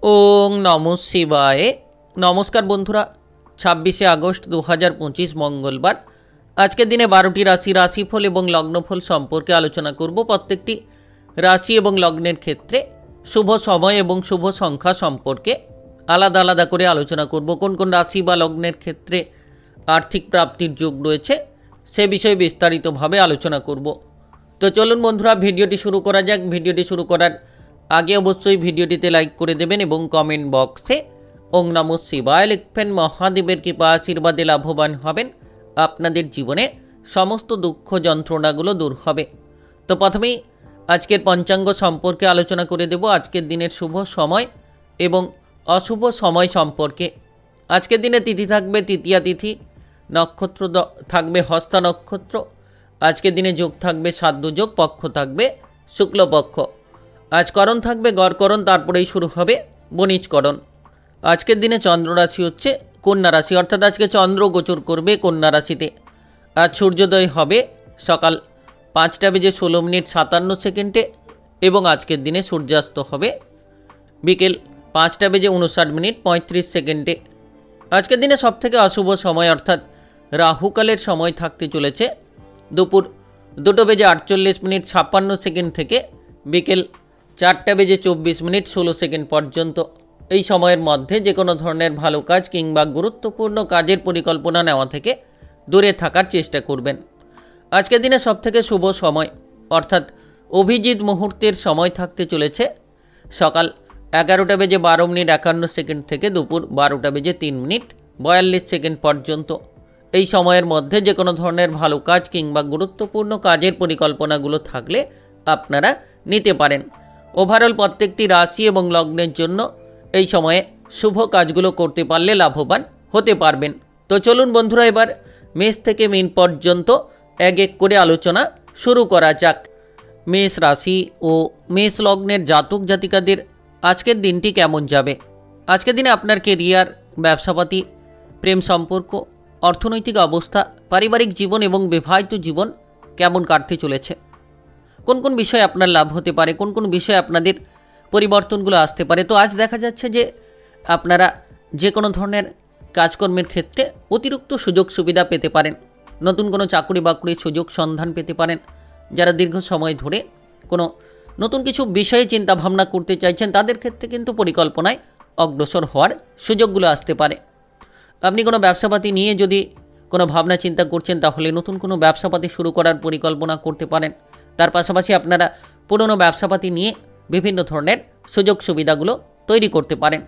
ওং নমঃ শিবায়। নমস্কার বন্ধুরা, 26শে আগস্ট 2025 মঙ্গলবার। আজকের দিনে 12টি রাশিফল এবং লগ্নফল সম্পর্কে আলোচনা করব। প্রত্যেকটি রাশি এবং লগ্নের ক্ষেত্রে শুভ সময় এবং শুভ সংখ্যা সম্পর্কে আলাদা আলাদা করে আলোচনা করব। কোন কোন রাশি বা লগ্নের ক্ষেত্রে আর্থিক প্রাপ্তির যোগ রয়েছে সে বিষয়ে বিস্তারিতভাবে আলোচনা করব। তো চলুন বন্ধুরা, ভিডিওটি শুরু করা যাক। ভিডিওটি শুরু করার আগে অবশ্যই ভিডিওটিতে লাইক করে দেবেন এবং কমেন্ট বক্সে ওং নমঃ শিবায় লিখবেন। মহাদেবের কৃপা আশীর্বাদে লাভবান হবেন, আপনাদের জীবনে সমস্ত দুঃখ যন্ত্রণাগুলো দূর হবে। তো প্রথমেই আজকের পঞ্চাঙ্গ সম্পর্কে আলোচনা করে দেব, আজকের দিনের শুভ সময় এবং অশুভ সময় সম্পর্কে। আজকের দিনে তিথি থাকবে তৃতীয়া তিথি, নক্ষত্র থাকবে হস্তা নক্ষত্র। আজকের দিনে যোগ থাকবে সাধ্য যোগ, পক্ষ থাকবে শুক্লপক্ষ। আজ করণ থাকবে গড়করণ, তারপরেই শুরু হবে বণিজকরণ। আজকের দিনে চন্দ্র রাশি হচ্ছে কন্যা রাশি, অর্থাৎ আজকে চন্দ্র গোচর করবে কন্যা রাশিতে। আজ সূর্যোদয় হবে সকাল 5:16:57 এবং আজকের দিনে সূর্যাস্ত হবে বিকেল 5:59:35। আজকের দিনে সবথেকে অশুভ সময় অর্থাৎ রাহুকালের সময় থাকতে চলেছে দুপুর 2:48:56 থেকে বিকেল 4:24:16 পর্যন্ত। এই সময়ের মধ্যে যে কোনো ধরনের ভালো কাজ কিংবা গুরুত্বপূর্ণ কাজের পরিকল্পনা নেওয়া থেকে দূরে থাকার চেষ্টা করবেন। আজকের দিনে সবথেকে শুভ সময় অর্থাৎ অভিজিৎ মুহূর্তের সময় থাকতে চলেছে সকাল 11:12:51 থেকে দুপুর 12:03:42 পর্যন্ত। এই সময়ের মধ্যে যে কোনো ধরনের ভালো কাজ কিংবা গুরুত্বপূর্ণ কাজের পরিকল্পনাগুলো থাকলে আপনারা নিতে পারেন। ওভারঅল প্রত্যেকটি রাশি এবং লগ্নের জন্য এই সময়ে শুভ কাজগুলো করতে পারলে লাভবান হতে পারবেন। তো চলুন বন্ধুরা, এবার মেষ থেকে মীন পর্যন্ত এক এক করে আলোচনা শুরু করা যাক। মেষ রাশি ও মেষ লগ্নের জাতক জাতিকাদের আজকের দিনটি কেমন যাবে? আজকের দিনে আপনার কেরিয়ার, ব্যবসাপাতি, প্রেম সম্পর্ক, অর্থনৈতিক অবস্থা, পারিবারিক জীবন এবং বিবাহিত জীবন কেমন কাটতে চলেছে? কোন কোন বিষয়ে আপনার লাভ হতে পারে, কোন কোন বিষয়ে আপনাদের পরিবর্তনগুলো আসতে পারে? তো আজ দেখা যাচ্ছে যে আপনারা যে কোনো ধরনের কাজকর্মের ক্ষেত্রে অতিরিক্ত সুযোগ সুবিধা পেতে পারেন। নতুন কোনো চাকরি বাকরির সুযোগ সন্ধান পেতে পারেন। যারা দীর্ঘ সময় ধরে কোনো নতুন কিছু বিষয়ে চিন্তা ভাবনা করতে চাইছেন তাদের ক্ষেত্রে কিন্তু পরিকল্পনায় অগ্রসর হওয়ার সুযোগগুলো আসতে পারে। আপনি কোনো ব্যবসাপাতি নিয়ে যদি কোনো ভাবনা চিন্তা করছেন তাহলে নতুন কোনো ব্যবসাপাতি শুরু করার পরিকল্পনা করতে পারেন। তার পাশাপাশি আপনারা পুরনো ব্যবসাপাতি নিয়ে বিভিন্ন ধরনের সুযোগ সুবিধাগুলো তৈরি করতে পারেন।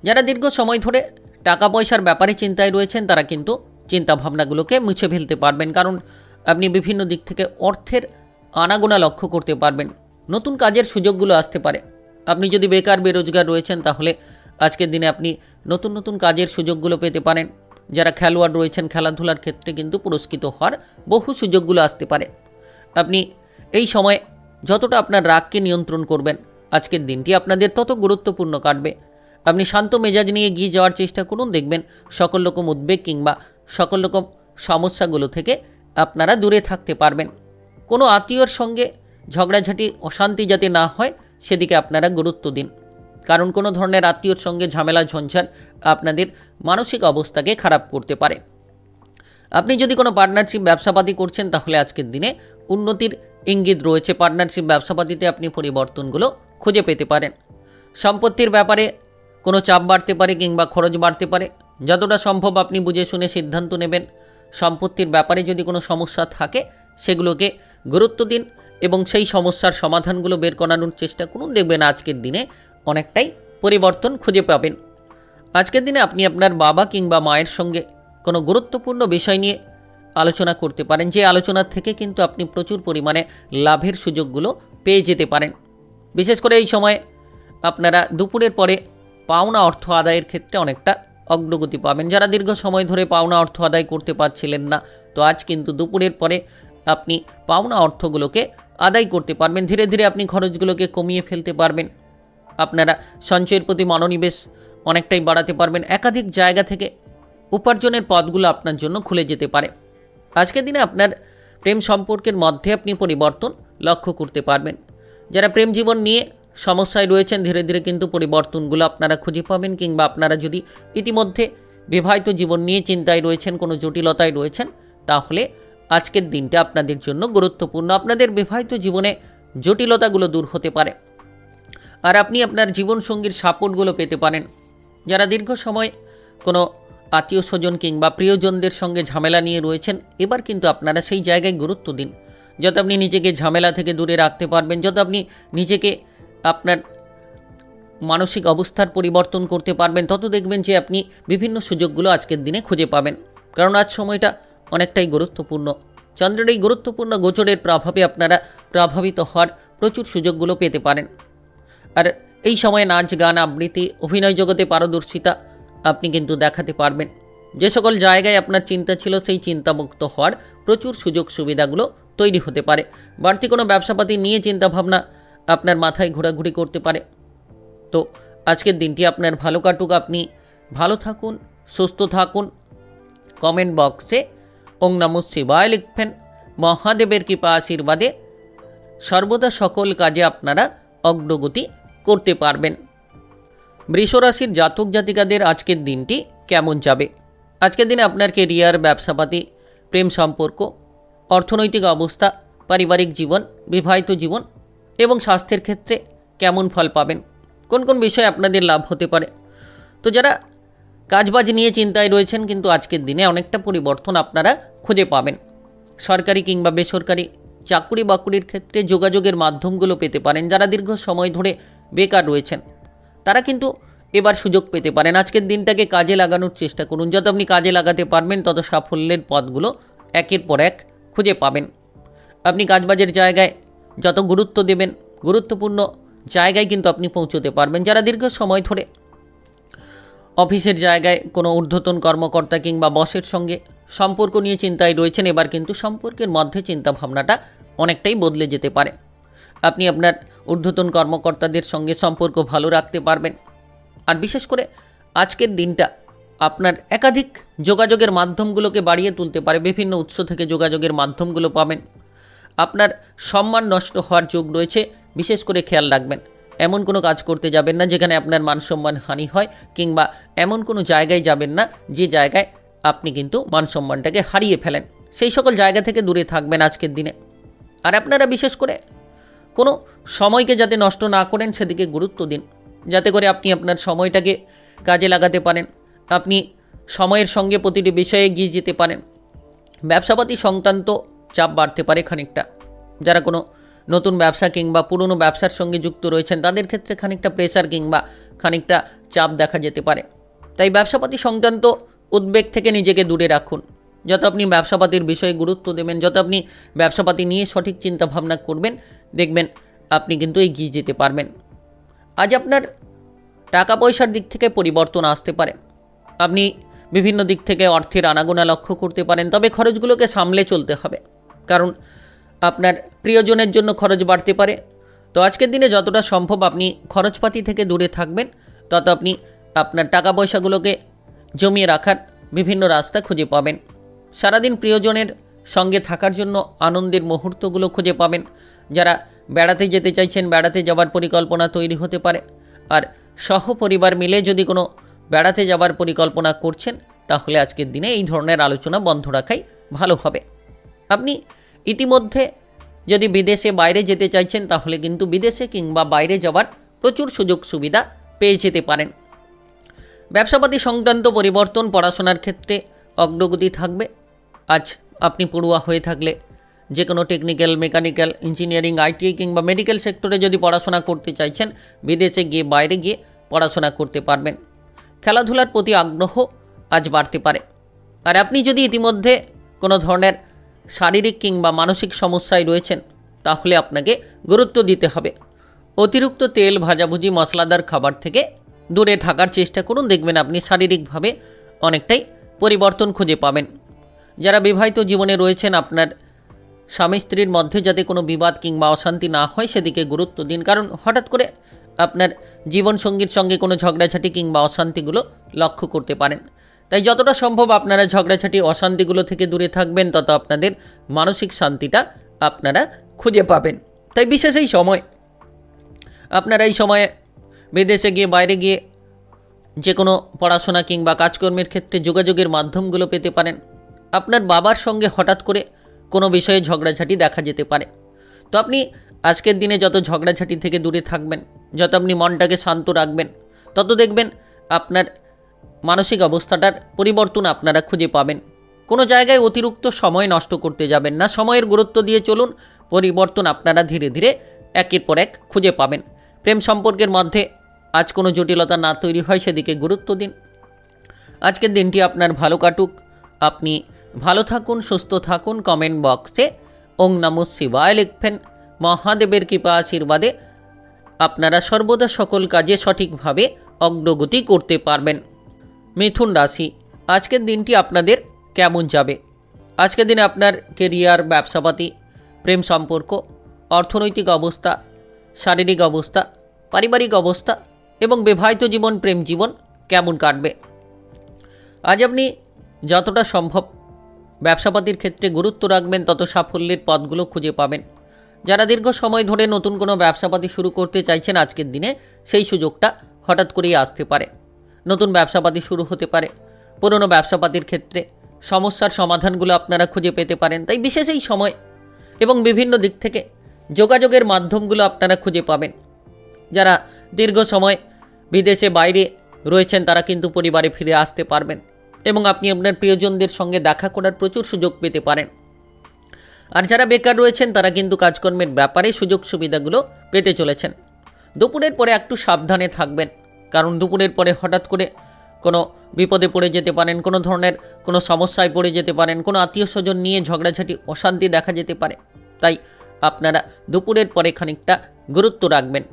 যারা দীর্ঘ সময় ধরে টাকা পয়সার ব্যাপারে চিন্তায় রয়েছেন তারা কিন্তু চিন্তা ভাবনাগুলোকে মুছে ফেলতে পারবেন, কারণ আপনি বিভিন্ন দিক থেকে অর্থের আনাগোনা লক্ষ্য করতে পারবেন। নতুন কাজের সুযোগগুলো আসতে পারে। আপনি যদি বেকার বেরোজগার রয়েছেন তাহলে আজকের দিনে আপনি নতুন নতুন কাজের সুযোগগুলো পেতে পারেন। যারা খেলোয়াড় রয়েছেন খেলাধুলার ক্ষেত্রে কিন্তু পুরস্কৃত হওয়ার বহু সুযোগগুলো আসতে পারে। আপনি এই সময় যতটা আপনার রাগকে নিয়ন্ত্রণ করবেন আজকের দিনটি আপনাদের তত গুরুত্বপূর্ণ কাটবে। আপনি শান্ত মেজাজ নিয়ে এগিয়ে যাওয়ার চেষ্টা করুন, দেখবেন সকল রকম উদ্বেগ কিংবা সকল রকম সমস্যাগুলো থেকে আপনারা দূরে থাকতে পারবেন। কোনো আত্মীয়র সঙ্গে ঝগড়াঝাটি অশান্তি যাতে না হয় সেদিকে আপনারা গুরুত্ব দিন, কারণ কোনো ধরনের আত্মীয়র সঙ্গে ঝামেলা ঝঞ্ঝাট আপনাদের মানসিক অবস্থাকে খারাপ করতে পারে। আপনি যদি কোনো পার্টনারশিপ ব্যবসাপাতি করছেন তাহলে আজকের দিনে উন্নতির ইঙ্গিত রয়েছে। পার্টনারশিপ ব্যবসাপাতিতে আপনি পরিবর্তনগুলো খুঁজে পেতে পারেন। সম্পত্তির ব্যাপারে কোনো চাপ বাড়তে পারে কিংবা খরচ বাড়তে পারে। যতটা সম্ভব আপনি বুঝে শুনে সিদ্ধান্ত নেবেন। সম্পত্তির ব্যাপারে যদি কোনো সমস্যা থাকে সেগুলোকে গুরুত্ব দিন এবং সেই সমস্যার সমাধানগুলো বের করানোর চেষ্টা করুন, দেখবেন আজকের দিনে অনেকটাই পরিবর্তন খুঁজে পাবেন। আজকের দিনে আপনি আপনার বাবা কিংবা মায়ের সঙ্গে কোনো গুরুত্বপূর্ণ বিষয় নিয়ে আলোচনা করতে পারেন, যে আলোচনার থেকে কিন্তু আপনি প্রচুর পরিমাণে লাভের সুযোগগুলো পেয়ে যেতে পারেন। বিশেষ করে এই সময় আপনারা দুপুরের পরে পাওনা অর্থ আদায়ের ক্ষেত্রে অনেকটা অগ্রগতি পাবেন। যারা দীর্ঘ সময় ধরে পাওনা অর্থ আদায় করতে পারছিলেন না, তো আজ কিন্তু দুপুরের পরে আপনি পাওনা অর্থগুলোকে আদায় করতে পারবেন। ধীরে ধীরে আপনি খরচগুলোকে কমিয়ে ফেলতে পারবেন। আপনারা সঞ্চয়ের প্রতি মনোনিবেশ অনেকটাই বাড়াতে পারবেন। একাধিক জায়গা থেকে উপার্জনের পথগুলো আপনার জন্য খুলে যেতে পারে। আজকের দিনে আপনার প্রেম সম্পর্কের মধ্যে আপনি পরিবর্তন লক্ষ্য করতে পারবেন। যারা প্রেম জীবন নিয়ে সমস্যায় রয়েছেন ধীরে ধীরে কিন্তু পরিবর্তনগুলো আপনারা খুঁজে পাবেন, কিংবা আপনারা যদি ইতিমধ্যে বিবাহিত জীবন নিয়ে চিন্তায় রয়েছেন, কোনো জটিলতায় রয়েছেন, তাহলে আজকের দিনটা আপনাদের জন্য গুরুত্বপূর্ণ। আপনাদের বিবাহিত জীবনে জটিলতাগুলো দূর হতে পারে আর আপনি আপনার জীবনসঙ্গীর সাপোর্টগুলো পেতে পারেন। যারা দীর্ঘ সময় কোনো আত্মীয় স্বজন কিংবা প্রিয়জনদের সঙ্গে ঝামেলা নিয়ে রয়েছেন, এবার কিন্তু আপনারা সেই জায়গায় গুরুত্ব দিন। যত আপনি নিজেকে ঝামেলা থেকে দূরে রাখতে পারবেন, যত আপনি নিজেকে আপনার মানসিক অবস্থার পরিবর্তন করতে পারবেন, তত দেখবেন যে আপনি বিভিন্ন সুযোগগুলো আজকের দিনে খুঁজে পাবেন। কারণ আজ সময়টা অনেকটাই গুরুত্বপূর্ণ। চন্দ্রের এই গুরুত্বপূর্ণ গোচরের প্রভাবে আপনারা প্রভাবিত হওয়ার প্রচুর সুযোগগুলো পেতে পারেন। আর এই সময়ে নাচ, গান, আবৃত্তি, অভিনয় জগতে পারদর্শিতা আপনি কিন্তু দেখাতে পারবেন। যে সকল জায়গায় আপনার চিন্তা ছিল, সেই চিন্তামুক্ত হওয়ার প্রচুর সুযোগ সুবিধাগুলো তৈরি হতে পারে। বাড়তি কোনো ব্যবসাপাতি নিয়ে চিন্তাভাবনা আপনার মাথায় ঘোরাঘুরি করতে পারে। তো আজকের দিনটি আপনার ভালো কাটুক, আপনি ভালো থাকুন, সুস্থ থাকুন। কমেন্ট বক্সে ওং নমঃ শিবায় লিখবেন। মহাদেবের কৃপা আশীর্বাদে সর্বদা সকল কাজে আপনারা অগ্রগতি করতে পারবেন। বৃষরাশির জাতক জাতিকাদের আজকের দিনটি কেমন যাবে? আজকের দিনে আপনার কেরিয়ার, ব্যবসাপাতি, প্রেম সম্পর্ক, অর্থনৈতিক অবস্থা, পারিবারিক জীবন, বিবাহিত জীবন এবং স্বাস্থ্যের ক্ষেত্রে কেমন ফল পাবেন? কোন কোন বিষয়ে আপনাদের লাভ হতে পারে? তো যারা কাজবাজ নিয়ে চিন্তায় রয়েছেন, কিন্তু আজকের দিনে অনেকটা পরিবর্তন আপনারা খুঁজে পাবেন। সরকারি কিংবা বেসরকারি চাকরি বাকরির ক্ষেত্রে যোগাযোগের মাধ্যমগুলো পেতে পারেন। যারা দীর্ঘ সময় ধরে বেকার রয়েছেন, তারা কিন্তু এবার সুযোগ পেতে পারেন। আজকের দিনটাকে কাজে লাগানোর চেষ্টা করুন। যত আপনি কাজে লাগাতে পারবেন, তত সাফল্যের পথগুলো একের পর এক খুঁজে পাবেন। আপনি কাজবাজের জায়গায় যত গুরুত্ব দেবেন, গুরুত্বপূর্ণ জায়গায় কিন্তু আপনি পৌঁছতে পারবেন। যারা দীর্ঘ সময় ধরে অফিসের জায়গায় কোনো ঊর্ধ্বতন কর্মকর্তা কিংবা বসের সঙ্গে সম্পর্ক নিয়ে চিন্তায় রয়েছেন, এবার কিন্তু সম্পর্কের মধ্যে চিন্তাভাবনাটা অনেকটাই বদলে যেতে পারে। আপনি আপনার ঊর্ধ্বতন কর্মকর্তাদের সঙ্গে সম্পর্ক ভালো রাখতে পারবেন। আর বিশেষ করে আজকের দিনটা আপনার একাধিক যোগাযোগের মাধ্যমগুলোকে বাড়িয়ে তুলতে পারে। বিভিন্ন উৎস থেকে যোগাযোগের মাধ্যমগুলো পাবেন। আপনার সম্মান নষ্ট হওয়ার যোগ রয়েছে, বিশেষ করে খেয়াল রাখবেন। এমন কোনো কাজ করতে যাবেন না যেখানে আপনার মান সম্মান হানি হয়, কিংবা এমন কোনো জায়গায় যাবেন না যে জায়গায় আপনি কিন্তু মান সম্মানটাকে হারিয়ে ফেলেন। সেই সকল জায়গা থেকে দূরে থাকবেন আজকের দিনে। আর আপনারা বিশেষ করে কোনো সময়কে যাতে নষ্ট না করেন, সেদিকে গুরুত্ব দিন, যাতে করে আপনি আপনার সময়টাকে কাজে লাগাতে পারেন। আপনি সময়ের সঙ্গে প্রতিটি বিষয়ে এগিয়ে যেতে পারেন। ব্যবসাপাতি সংক্রান্ত চাপ বাড়তে পারে খানিকটা। যারা কোনো নতুন ব্যবসা কিংবা পুরনো ব্যবসার সঙ্গে যুক্ত রয়েছেন, তাদের ক্ষেত্রে খানিকটা প্রেসার কিংবা খানিকটা চাপ দেখা যেতে পারে। তাই ব্যবসাপাতি সংক্রান্ত উদ্বেগ থেকে নিজেকে দূরে রাখুন। যত আপনি ব্যবসাপাতির বিষয়ে গুরুত্ব দেবেন, যত আপনি ব্যবসাপাতি নিয়ে সঠিক চিন্তা ভাবনা করবেন, দেখবেন আপনি কিন্তু এগিয়ে যেতে পারবেন। আজ আপনার টাকা পয়সার দিক থেকে পরিবর্তন আসতে পারে। আপনি বিভিন্ন দিক থেকে অর্থের আনাগোনা লক্ষ্য করতে পারেন, তবে খরচগুলোকে সামলে চলতে হবে, কারণ আপনার প্রিয়জনের জন্য খরচ বাড়তে পারে। তো আজকের দিনে যতটা সম্ভব আপনি খরচপাতি থেকে দূরে থাকবেন, তত আপনি আপনার টাকা পয়সাগুলোকে জমিয়ে রাখার বিভিন্ন রাস্তা খুঁজে পাবেন। সারাদিন প্রিয়জনের সঙ্গে থাকার জন্য আনন্দের মুহূর্তগুলো খুঁজে পাবেন। যারা বেড়াতে যেতে চাইছেন, বেড়াতে যাওয়ার পরিকল্পনা তৈরি হতে পারে। আর সহপরিবার মিলে যদি কোনো বেড়াতে যাওয়ার পরিকল্পনা করছেন, তাহলে আজকের দিনে এই ধরনের আলোচনা বন্ধ রাখাই ভালো হবে। আপনি ইতিমধ্যে যদি বিদেশে বাইরে যেতে চাইছেন, তাহলে কিন্তু বিদেশে কিংবা বাইরে যাওয়ার প্রচুর সুযোগ সুবিধা পেয়ে যেতে পারেন। ব্যবসাপাতি সংক্রান্ত পরিবর্তন, পড়াশোনার ক্ষেত্রে অগ্রগতি থাকবে। আজ আপনি পড়ুয়া হয়ে থাকলে যে কোনো টেকনিক্যাল, মেকানিক্যাল, ইঞ্জিনিয়ারিং, আইটিআই কিংবা মেডিকেল সেক্টরে যদি পড়াশোনা করতে চাইছেন, বিদেশে গিয়ে বাইরে গিয়ে পড়াশোনা করতে পারবেন। খেলাধুলার প্রতি আগ্রহ আজ বাড়তে পারে। আর আপনি যদি ইতিমধ্যে কোনো ধরনের শারীরিক কিংবা মানসিক সমস্যায় রয়েছেন, তাহলে আপনাকে গুরুত্ব দিতে হবে। অতিরিক্ত তেল, ভাজাভুজি, মশলাদার খাবার থেকে দূরে থাকার চেষ্টা করুন। দেখবেন আপনি শারীরিকভাবে অনেকটাই পরিবর্তন খুঁজে পাবেন। যারা বিবাহিত জীবনে রয়েছেন, আপনার স্বামী স্ত্রীর মধ্যে যাতে কোনো বিবাদ কিংবা অশান্তি না হয়, সেদিকে গুরুত্ব দিন। কারণ হঠাৎ করে আপনার জীবনসঙ্গীর সঙ্গে কোনো ঝগড়াঝাটি কিংবা অশান্তিগুলো লক্ষ্য করতে পারেন। তাই যতটা সম্ভব আপনারা ঝগড়াঝাটি, অশান্তিগুলো থেকে দূরে থাকবেন, তত আপনাদের মানসিক শান্তিটা আপনারা খুঁজে পাবেন। তাই বিশেষ এই সময় আপনারা এই সময়ে বিদেশে গিয়ে বাইরে গিয়ে যে কোনো পড়াশোনা কিংবা কাজকর্মের ক্ষেত্রে যোগাযোগের মাধ্যমগুলো পেতে পারেন। আপনার বাবার সঙ্গে হঠাৎ করে কোনো বিষয়ে ঝগড়াঝাটি দেখা যেতে পারে। তো আপনি আজকের দিনে যত ঝগড়াঝাটি থেকে দূরে থাকবেন, যত আপনি মনটাকে শান্ত রাখবেন, তত দেখবেন আপনার মানসিক অবস্থাটার পরিবর্তন আপনারা খুঁজে পাবেন। কোনো জায়গায় অতিরিক্ত সময় নষ্ট করতে যাবেন না, সময়ের গুরুত্ব দিয়ে চলুন, পরিবর্তন আপনারা ধীরে ধীরে একের পর এক খুঁজে পাবেন। প্রেম সম্পর্কের মধ্যে আজ কোনো জটিলতা না তৈরি হয় সেদিকে গুরুত্ব দিন। আজকের দিনটি আপনার ভালো কাটুক। আপনি ভালো থাকুন, সুস্থ থাকুন। কমেন্ট বক্সে ওং নমঃ শিবায় লিখবেন। মহাদেবের কৃপা আশীর্বাদে আপনারা সর্বদা সকল কাজে সঠিকভাবে অগ্রগতি করতে পারবেন। মিথুন রাশি, আজকের দিনটি আপনাদের কেমন যাবে? আজকের দিনে আপনার কেরিয়ার, ব্যবসাপাতি, প্রেম সম্পর্ক, অর্থনৈতিক অবস্থা, শারীরিক অবস্থা, পারিবারিক অবস্থা এবং বিবাহিত জীবন, প্রেম জীবন কেমন কাটবে? আজ আপনি যতটা সম্ভব ব্যবসাপাতির ক্ষেত্রে গুরুত্ব রাখবেন, তত সাফল্যের পথগুলো খুঁজে পাবেন। যারা দীর্ঘ সময় ধরে নতুন কোনো ব্যবসাপাতি শুরু করতে চাইছেন, আজকের দিনে সেই সুযোগটা হঠাৎ করেই আসতে পারে। নতুন ব্যবসাপাতি শুরু হতে পারে। পুরনো ব্যবসাপাতির ক্ষেত্রে সমস্যার সমাধানগুলো আপনারা খুঁজে পেতে পারেন। তাই বিশেষ এই সময় এবং বিভিন্ন দিক থেকে যোগাযোগের মাধ্যমগুলো আপনারা খুঁজে পাবেন। যারা দীর্ঘ সময় বিদেশে বাইরে রয়েছেন, তারা কিন্তু পরিবারে ফিরে আসতে পারবেন এবং আপনি আপনার প্রিয়জনদের সঙ্গে দেখা করার প্রচুর সুযোগ পেতে পারেন। আর যারা বেকার রয়েছেন, তারা কিন্তু কাজকর্মের ব্যাপারে সুযোগ সুবিধাগুলো পেতে চলেছেন। দুপুরের পরে একটু সাবধানে থাকবেন, কারণ দুপুরের পরে হঠাৎ করে কোনো বিপদে পড়ে যেতে পারেন, কোনো ধরনের কোনো সমস্যায় পড়ে যেতে পারেন, কোনো আত্মীয় স্বজন নিয়ে ঝগড়াঝাটি, অশান্তি দেখা যেতে পারে। তাই আপনারা দুপুরের পরে খানিকটা গুরুত্ব রাখবেন।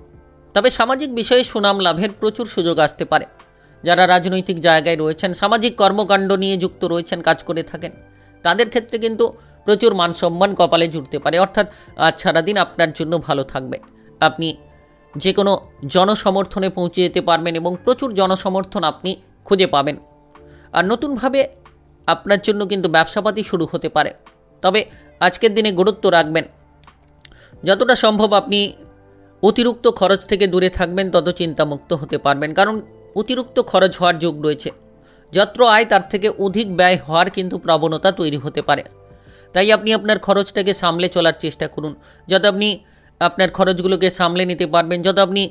তবে সামাজিক বিষয়ে সুনাম লাভের প্রচুর সুযোগ আসতে পারে। যারা রাজনৈতিক জায়গায় রয়েছেন, সামাজিক কর্মকাণ্ড নিয়ে যুক্ত রয়েছেন, কাজ করে থাকেন, তাদের ক্ষেত্রে কিন্তু প্রচুর মান সম্মান কপালে জুটতে পারে। অর্থাৎ আজ সারাদিন আপনার জন্য ভালো থাকবে। আপনি যে কোনো জনসমর্থনে পৌঁছে যেতে পারবেন এবং প্রচুর জনসমর্থন আপনি খুঁজে পাবেন। আর নতুনভাবে আপনার জন্য কিন্তু ব্যবসাপাতি শুরু হতে পারে। তবে আজকের দিনে গুরুত্ব রাখবেন, যতটা সম্ভব আপনি অতিরিক্ত খরচ থেকে দূরে থাকবেন, তত চিন্তামুক্ত হতে পারবেন। কারণ অতিরিক্ত খরচ হওয়ার যোগ রয়েছে। যত আয় তার থেকে অধিক ব্যয় হওয়ার কিন্তু প্রবণতা তৈরি হতে পারে। তাই আপনি আপনার খরচটাকে সামলে চলার চেষ্টা করুন। যত আপনি আপনার খরচগুলোকে সামলে নিতে পারবেন, যত আপনি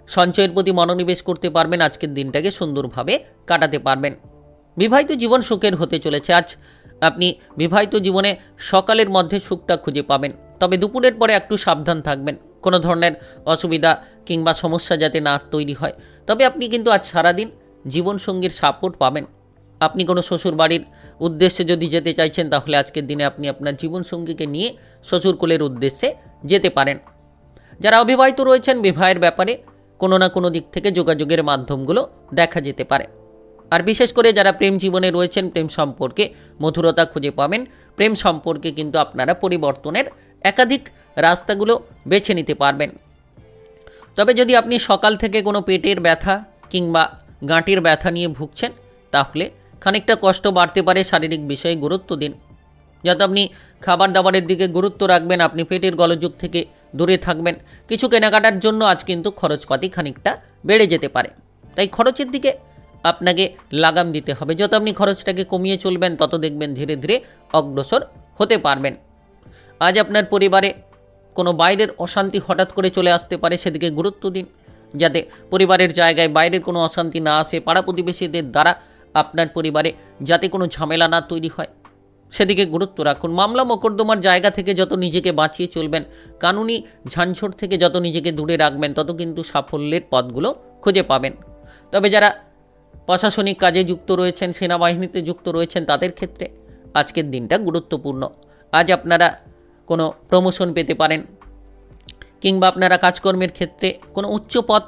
সঞ্চয়ের প্রতি মনোনিবেশ করতে পারবেন, আজকের দিনটাকে সুন্দরভাবে কাটাতে পারবেন। বিবাহিত জীবন সুখের হতে চলেছে। আজ আপনি বিবাহিত জীবনে সকালের মধ্যে সুখটা খুঁজে পাবেন। তবে দুপুরের পরে একটু সাবধান থাকবেন, কোনো ধরনের অসুবিধা কিংবা সমস্যা যাতে না তৈরি হয়। তবে আপনি কিন্তু আজ সারাদিন জীবনসঙ্গীর সাপোর্ট পাবেন। আপনি কোনো শ্বশুরবাড়ির উদ্দেশ্যে যদি যেতে চাইছেন, তাহলে আজকের দিনে আপনি আপনার জীবনসঙ্গীকে নিয়ে শ্বশুরকুলের উদ্দেশ্যে যেতে পারেন। যারা অবিবাহিত রয়েছেন, বিবাহের ব্যাপারে কোনো না কোনো দিক থেকে যোগাযোগের মাধ্যমগুলো দেখা যেতে পারে। আর বিশেষ করে যারা প্রেম জীবনে রয়েছেন, প্রেম সম্পর্কে মধুরতা খুঁজে পাবেন। প্রেম সম্পর্কে কিন্তু আপনারা পরিবর্তনের একাধিক রাস্তাগুলো বেছে নিতে পারবেন। তবে যদি আপনি সকাল থেকে কোনো পেটের ব্যথা কিংবা গাঁটির ব্যথা নিয়ে ভুগছেন, তাহলে খানিকটা কষ্ট বাড়তে পারে। শারীরিক বিষয়ে গুরুত্ব দিন। যত আপনি খাবার দাবারের দিকে গুরুত্ব রাখবেন, আপনি পেটের গোলযোগ থেকে দূরে থাকবেন। কিছু কেনাকাটার জন্য আজ কিন্তু খরচপাতি খানিকটা বেড়ে যেতে পারে। তাই খরচের দিকে আপনাকে লাগাম দিতে হবে। যত আপনি খরচটাকে কমিয়ে চলবেন, তত দেখবেন ধীরে ধীরে অগ্রসর হতে পারবেন। আজ আপনার পরিবারে কোনো বাইরের অশান্তি হঠাৎ করে চলে আসতে পারে, সেদিকে গুরুত্ব দিন, যাতে পরিবারের জায়গায় বাইরের কোনো অশান্তি না আসে। পাড়া প্রতিবেশীদের দ্বারা আপনার পরিবারে যাতে কোনো ঝামেলা না তৈরি হয়, সেদিকে গুরুত্ব রাখুন। মামলা মোকদ্দমার জায়গা থেকে যত নিজেকে বাঁচিয়ে চলবেন, কানুনি ঝাঞ্ঝট থেকে যত নিজেকে দূরে রাখবেন, তত কিন্তু সাফল্যের পথগুলো খুঁজে পাবেন। তবে যারা প্রশাসনিক কাজে যুক্ত রয়েছেন, সেনাবাহিনীতে যুক্ত রয়েছেন, তাদের ক্ষেত্রে আজকের দিনটা গুরুত্বপূর্ণ। আজ আপনারা কোনো প্রমোশন পেতে পারেন কিংবা আপনারা কাজকর্মের ক্ষেত্রে কোনো উচ্চ পদ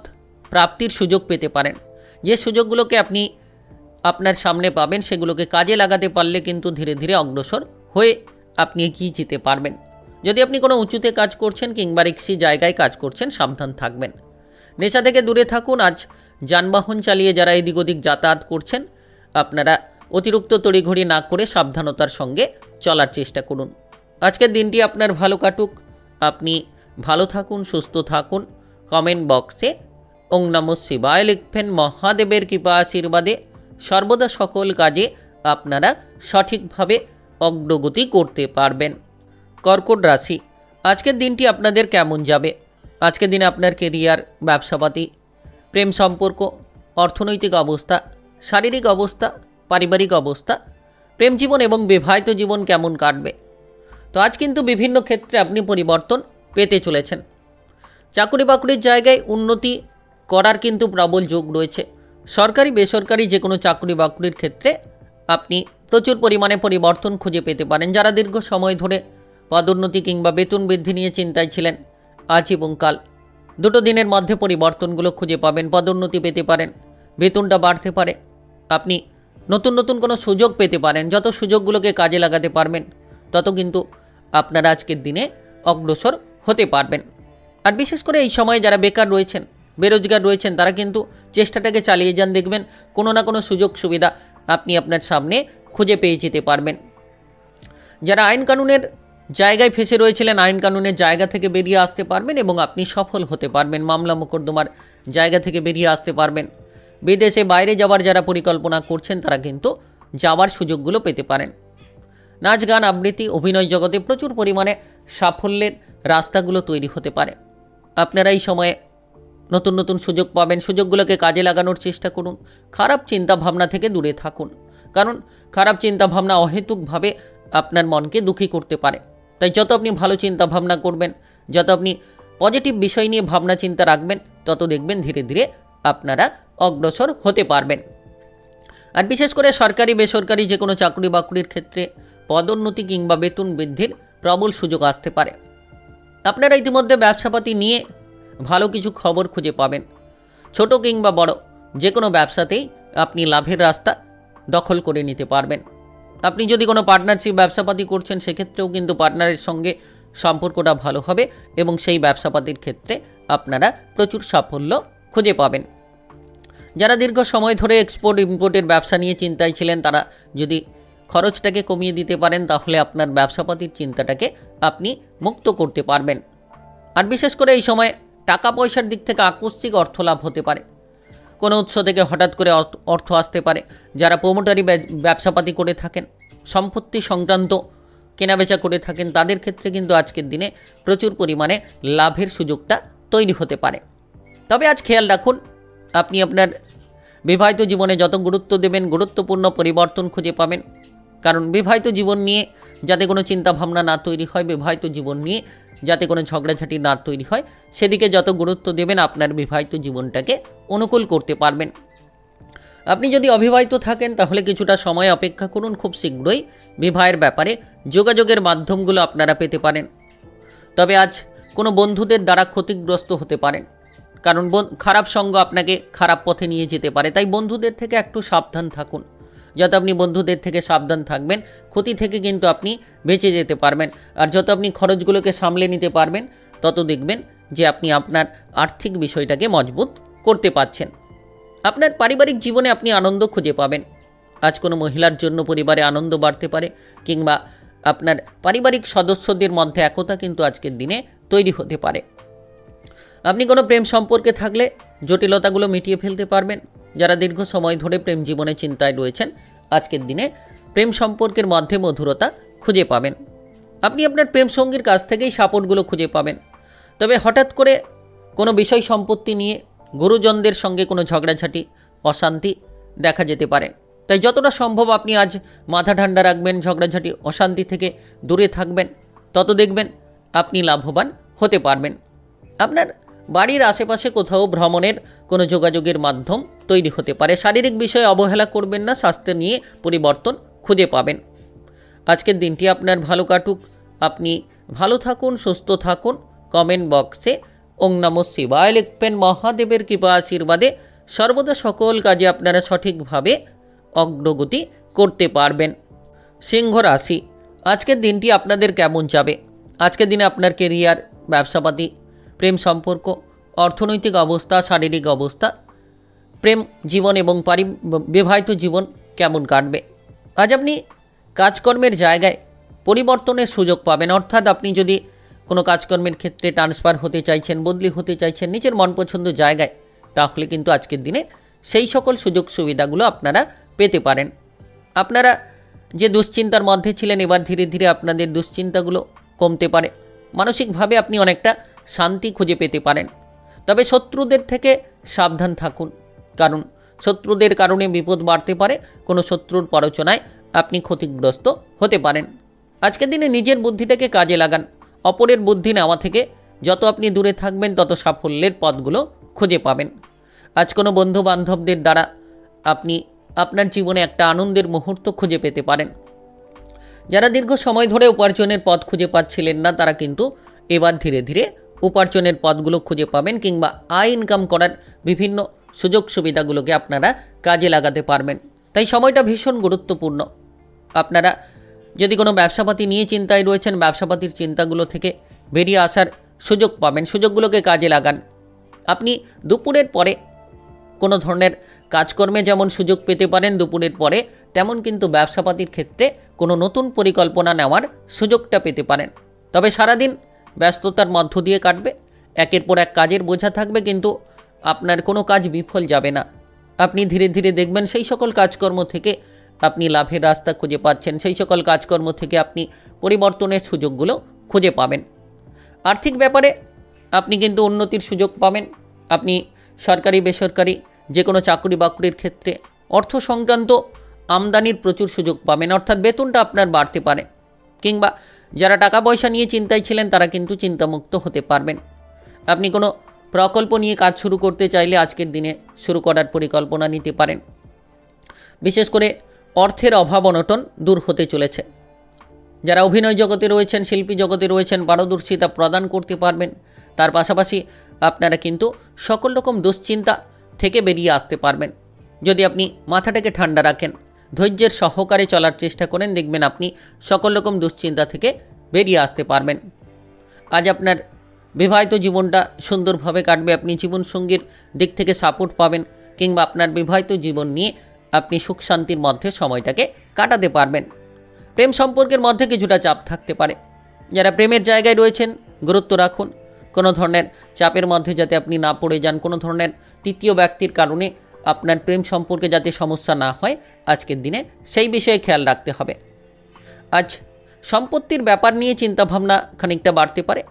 প্রাপ্তির সুযোগ পেতে পারেন। যে সুযোগগুলোকে আপনি আপনার সামনে পাবেন, সেগুলোকে কাজে লাগাতে পারলে কিন্তু ধীরে ধীরে অগ্রসর হয়ে আপনি এগিয়ে যেতে পারবেন। যদি আপনি কোনো উঁচুতে কাজ করছেন কিংবা রিক্সি জায়গায় কাজ করছেন, সাবধান থাকবেন। নেশা থেকে দূরে থাকুন। আজ যানবাহন চালিয়ে যারা এদিক ওদিক যাতায়াত করছেন, আপনারা অতিরিক্ত তড়িঘড়ি না করে সাবধানতার সঙ্গে চলার চেষ্টা করুন। আজকের দিনটি আপনার ভালো কাটুক। আপনি ভালো থাকুন, সুস্থ থাকুন। কমেন্ট বক্সে ওং নমঃ শিবায় লিখবেন। মহাদেবের কৃপা আশীর্বাদে সর্বদা সকল কাজে আপনারা সঠিকভাবে অগ্রগতি করতে পারবেন। কর্কট রাশি, আজকের দিনটি আপনাদের কেমন যাবে? আজকের দিনে আপনার কেরিয়ার, ব্যবসাপাতি, প্রেম সম্পর্ক, অর্থনৈতিক অবস্থা, শারীরিক অবস্থা, পারিবারিক অবস্থা, প্রেম জীবন এবং বিবাহিত জীবন কেমন কাটবে? তো আজ কিন্তু বিভিন্ন ক্ষেত্রে আপনি পরিবর্তন পেতে চলেছেন। চাকুরি বাকুরির জায়গায় উন্নতি করার কিন্তু প্রবল যোগ রয়েছে। সরকারি বেসরকারি যে কোনো চাকুরি বাকুরির ক্ষেত্রে আপনি প্রচুর পরিমাণে পরিবর্তন খুঁজে পেতে পারেন। যারা দীর্ঘ সময় ধরে পদোন্নতি কিংবা বেতন বৃদ্ধি নিয়ে চিন্তায় ছিলেন, আজ এবং কাল দুটো দিনের মধ্যে পরিবর্তনগুলো খুঁজে পাবেন। পদোন্নতি পেতে পারেন, বেতনটা বাড়তে পারে, আপনি নতুন নতুন কোনো সুযোগ পেতে পারেন। যত সুযোগগুলোকে কাজে লাগাতে পারবেন তত কিন্তু আপনারা আজকের দিনে অগ্রসর হতে পারবেন। আর বিশেষ করে এই সময়ে যারা বেকার রয়েছেন, বেরোজগার রয়েছেন, তারা কিন্তু চেষ্টাটাকে চালিয়ে যান। দেখবেন কোনো না কোনো সুযোগ সুবিধা আপনি আপনার সামনে খুঁজে পেয়ে যেতে পারবেন। যারা আইন কানুনের জায়গায় ফেসে রয়েছিলেন, আইন কানুনের জায়গা থেকে বেরিয়ে আসতে পারবেন এবং আপনি সফল হতে পারবেন। মামলা মোকদ্দমার জায়গা থেকে বেরিয়ে আসতে পারবেন। বিদেশে বাইরে যাওয়ার যারা পরিকল্পনা করছেন তারা কিন্তু যাওয়ার সুযোগগুলো পেতে পারেন। নাচ গান, আবৃত্তি, অভিনয় জগতে প্রচুর পরিমাণে সাফল্যের রাস্তাগুলো তৈরি হতে পারে। আপনারা এই সময়ে নতুন নতুন সুযোগ পাবেন। সুযোগগুলোকে কাজে লাগানোর চেষ্টা করুন। খারাপ চিন্তা ভাবনা থেকে দূরে থাকুন, কারণ খারাপ চিন্তা ভাবনা অহেতুকভাবে আপনার মনকে দুঃখী করতে পারে। তাই যত আপনি ভালো চিন্তা ভাবনা করবেন, যত আপনি পজিটিভ বিষয় নিয়ে ভাবনা চিন্তা রাখবেন, তত দেখবেন ধীরে ধীরে আপনারা অগ্রসর হতে পারবেন। আর বিশেষ করে সরকারি বেসরকারি যে কোনো চাকরি বাকরির ক্ষেত্রে পদোন্নতি কিংবা বেতন বৃদ্ধির প্রবল সুযোগ আসতে পারে। আপনারা ইতিমধ্যে ব্যবসাপাতি নিয়ে ভালো কিছু খবর খুঁজে পাবেন। ছোট কিংবা বড় যে কোনো ব্যবসাতেই আপনি লাভের রাস্তা দখল করে নিতে পারবেন। আপনি যদি কোনো পার্টনারশিপ ব্যবসাপাতি করছেন, সেক্ষেত্রেও কিন্তু পার্টনারের সঙ্গে সম্পর্কটা ভালো হবে এবং সেই ব্যবসাপাতির ক্ষেত্রে আপনারা প্রচুর সাফল্য খুঁজে পাবেন। যারা দীর্ঘ সময় ধরে এক্সপোর্ট ইম্পোর্টের ব্যবসা নিয়ে চিন্তায় ছিলেন, তারা যদি খরচটাকে কমিয়ে দিতে পারেন, তাহলে আপনার ব্যবসাপাতির চিন্তাটাকে আপনি মুক্ত করতে পারবেন। আর বিশেষ করে এই সময় টাকা পয়সার দিক থেকে আকস্মিক অর্থ লাভ হতে পারে। কোনো উৎস থেকে হঠাৎ করে অর্থ আসতে পারে। যারা প্রোমোটারি ব্যবসাপাতি করে থাকেন, সম্পত্তি সংক্রান্ত কেনাবেচা করে থাকেন, তাদের ক্ষেত্রে কিন্তু আজকের দিনে প্রচুর পরিমাণে লাভের সুযোগটা তৈরি হতে পারে। তবে আজ খেয়াল রাখুন, আপনি আপনার বিবাহিত জীবনে যত গুরুত্ব দেবেন, গুরুত্বপূর্ণ পরিবর্তন খুঁজে পাবেন। কারণ বিবাহিত জীবন নিয়ে যাতে কোনো চিন্তা ভাবনা না তৈরি হয়, বিবাহিত জীবন নিয়ে যাতে কোনো ঝগড়াঝাটি না তৈরি হয়, সেদিকে যত গুরুত্ব দেবেন আপনার বিবাহিত জীবনটাকে অনুকূল করতে পারবেন। আপনি যদি অবিবাহিত থাকেন তাহলে কিছুটা সময় অপেক্ষা করুন। খুব শীঘ্রই বিবাহের ব্যাপারে যোগাযোগের মাধ্যমগুলো আপনারা পেতে পারেন। তবে আজ কোনো বন্ধুদের দ্বারা ক্ষতিগ্রস্ত হতে পারেন, কারণ খারাপ সঙ্গ আপনাকে খারাপ পথে নিয়ে যেতে পারে। তাই বন্ধুদের থেকে একটু সাবধান থাকুন। যত আপনি বন্ধুদের থেকে সাবধান থাকবেন, ক্ষতি থেকে কিন্তু আপনি বেঁচে যেতে পারবেন। আর যত আপনি খরচগুলোকে সামলে নিতে পারবেন, তত দেখবেন যে আপনি আপনার আর্থিক বিষয়টাকে মজবুত করতে পারছেন। আপনার পারিবারিক জীবনে আপনি আনন্দ খুঁজে পাবেন। আজ কোনো মহিলার জন্য পরিবারে আনন্দ বাড়তে পারে, কিংবা আপনার পারিবারিক সদস্যদের মধ্যে একতা কিন্তু আজকের দিনে তৈরি হতে পারে। আপনি কোনো প্রেম সম্পর্কে থাকলে জটিলতাগুলো মিটিয়ে ফেলতে পারবেন। যারা দীর্ঘ সময় ধরে প্রেম জীবনে চিন্তায় রয়েছেন, আজকের দিনে প্রেম সম্পর্কের মধ্যে মধুরতা খুঁজে পাবেন। আপনি আপনার প্রেম সঙ্গীর কাছ থেকেই সাপোর্টগুলো খুঁজে পাবেন। তবে হঠাৎ করে কোনো বিষয় সম্পত্তি নিয়ে গুরুজনদের সঙ্গে কোনো ঝগড়াঝাটি, অশান্তি দেখা যেতে পারে। তাই যতটা সম্ভব আপনি আজ মাথা ঠান্ডা রাখবেন, ঝগড়াঝাটি, অশান্তি থেকে দূরে থাকবেন, তত দেখবেন আপনি লাভবান হতে পারবেন। আপনার বাড়ির আশেপাশে কোথাও ভ্রমণের কোনো যোগাযোগের মাধ্যম তৈরি হতে পারে। শারীরিক বিষয়ে অবহেলা করবেন না, স্বাস্থ্য নিয়ে পরিবর্তন খুঁজে পাবেন। আজকের দিনটি আপনার ভালো কাটুক। আপনি ভালো থাকুন, সুস্থ থাকুন। কমেন্ট বক্সে ওং নমঃ শিবায় লিখবেন। মহাদেবের কৃপা আশীর্বাদে সর্বদা সকল কাজে আপনারা সঠিকভাবে অগ্রগতি করতে পারবেন। সিংহ রাশি, আজকের দিনটি আপনাদের কেমন যাবে? আজকের দিনে আপনার কেরিয়ার, ব্যবসাপাতি, প্রেম সম্পর্ক, অর্থনৈতিক অবস্থা, শারীরিক অবস্থা, প্রেম জীবন এবং বিবাহিত জীবন কেমন কাটবে? আজ আপনি কাজকর্মের জায়গায় পরিবর্তনের সুযোগ পাবেন। অর্থাৎ আপনি যদি কোনো কাজকর্মের ক্ষেত্রে ট্রান্সফার হতে চাইছেন, বদলি হতে চাইছেন নিজের মনপছন্দ জায়গায়, তাহলে কিন্তু আজকের দিনে সেই সকল সুযোগ সুবিধাগুলো আপনারা পেতে পারেন। আপনারা যে দুশ্চিন্তার মধ্যে ছিলেন, এবার ধীরে ধীরে আপনাদের দুশ্চিন্তাগুলো কমতে পারে। মানসিকভাবে আপনি অনেকটা শান্তি খুঁজে পেতে পারেন। তবে শত্রুদের থেকে সাবধান থাকুন, কারণ শত্রুদের কারণে বিপদ বাড়তে পারে। কোনো শত্রুর প্ররোচনায় আপনি ক্ষতিগ্রস্ত হতে পারেন। আজকের দিনে নিজের বুদ্ধিটাকে কাজে লাগান। অপরের বুদ্ধি নেওয়া থেকে যত আপনি দূরে থাকবেন, তত সাফল্যের পথগুলো খুঁজে পাবেন। আজ কোনো বন্ধু বান্ধবদের দ্বারা আপনি আপনার জীবনে একটা আনন্দের মুহূর্ত খুঁজে পেতে পারেন। যারা দীর্ঘ সময় ধরে উপার্জনের পথ খুঁজে পাচ্ছিলেন না, তারা কিন্তু এবার ধীরে ধীরে উপার্জনের পথগুলো খুঁজে পাবেন, কিংবা আয় ইনকাম করার বিভিন্ন সুযোগ সুবিধাগুলোকে আপনারা কাজে লাগাতে পারবেন। তাই সময়টা ভীষণ গুরুত্বপূর্ণ। আপনারা যদি কোনো ব্যবসাপাতি নিয়ে চিন্তায় রয়েছেন, ব্যবসাপাতির চিন্তাগুলো থেকে বেরিয়ে আসার সুযোগ পাবেন। সুযোগগুলোকে কাজে লাগান। আপনি দুপুরের পরে কোনো ধরনের কাজকর্মে যেমন সুযোগ পেতে পারেন দুপুরের পরে, তেমন কিন্তু ব্যবসাপাতির ক্ষেত্রে কোনো নতুন পরিকল্পনা নেওয়ার সুযোগটা পেতে পারেন। তবে সারাদিন ব্যস্ততার মধ্য দিয়ে কাটবে, একের পর এক কাজের বোঝা থাকবে, কিন্তু আপনার কোনো কাজ বিফল যাবে না। আপনি ধীরে ধীরে দেখবেন সেই সকল কাজকর্ম থেকে আপনি লাভের রাস্তা খুঁজে পাচ্ছেন, সেই সকল কাজকর্ম থেকে আপনি পরিবর্তনের সুযোগগুলো খুঁজে পাবেন। আর্থিক ব্যাপারে আপনি কিন্তু উন্নতির সুযোগ পাবেন। আপনি সরকারি বেসরকারি যে কোনো চাকরি বাকরির ক্ষেত্রে অর্থ সংক্রান্ত আমদানির প্রচুর সুযোগ পাবেন, অর্থাৎ বেতনটা আপনার বাড়তে পারে। কিংবা যারা টাকা পয়সা নিয়ে চিন্তায় ছিলেন, তারা কিন্তু চিন্তামুক্ত হতে পারবেন। আপনি কোনো প্রকল্প নিয়ে কাজ শুরু করতে চাইলে আজকের দিনে শুরু করার পরিকল্পনা নিতে পারেন। বিশেষ করে অর্থের অভাব অনটন দূর হতে চলেছে। যারা অভিনয় জগতে রয়েছেন, শিল্পী জগতে রয়েছেন, পারদর্শিতা প্রদান করতে পারবেন। তার পাশাপাশি আপনারা কিন্তু সকল রকম দুশ্চিন্তা থেকে বেরিয়ে আসতে পারবেন। যদি আপনি মাথাটাকে ঠান্ডা রাখেন, ধৈর্যের সহকারে চলার চেষ্টা করেন, দেখবেন আপনি সকল রকম দুশ্চিন্তা থেকে বেরিয়ে আসতে পারবেন। আজ আপনার বিবাহিত জীবনটা সুন্দরভাবে কাটবে। আপনি জীবনসঙ্গীর দিক থেকে সাপোর্ট পাবেন, কিংবা আপনার বিবাহিত জীবন নিয়ে আপনি সুখ শান্তির মধ্যে সময়টাকে কাটাতে পারবেন। প্রেম সম্পর্কের মধ্যে কিছুটা চাপ থাকতে পারে। যারা প্রেমের জায়গায় রয়েছেন, গুরুত্ব রাখুন। কোনো ধরনের চাপের মধ্যে যাতে আপনি না পড়ে যান, কোনো ধরনের তৃতীয় ব্যক্তির কারণে আপনার প্রেম সম্পর্কে যাতে সমস্যা না হয়, আজকের দিনে সেই বিষয়ে খেয়াল রাখতে হবে। আজ সম্পত্তির ব্যাপার নিয়ে চিন্তাভাবনা খানিকটা বাড়তে পারে।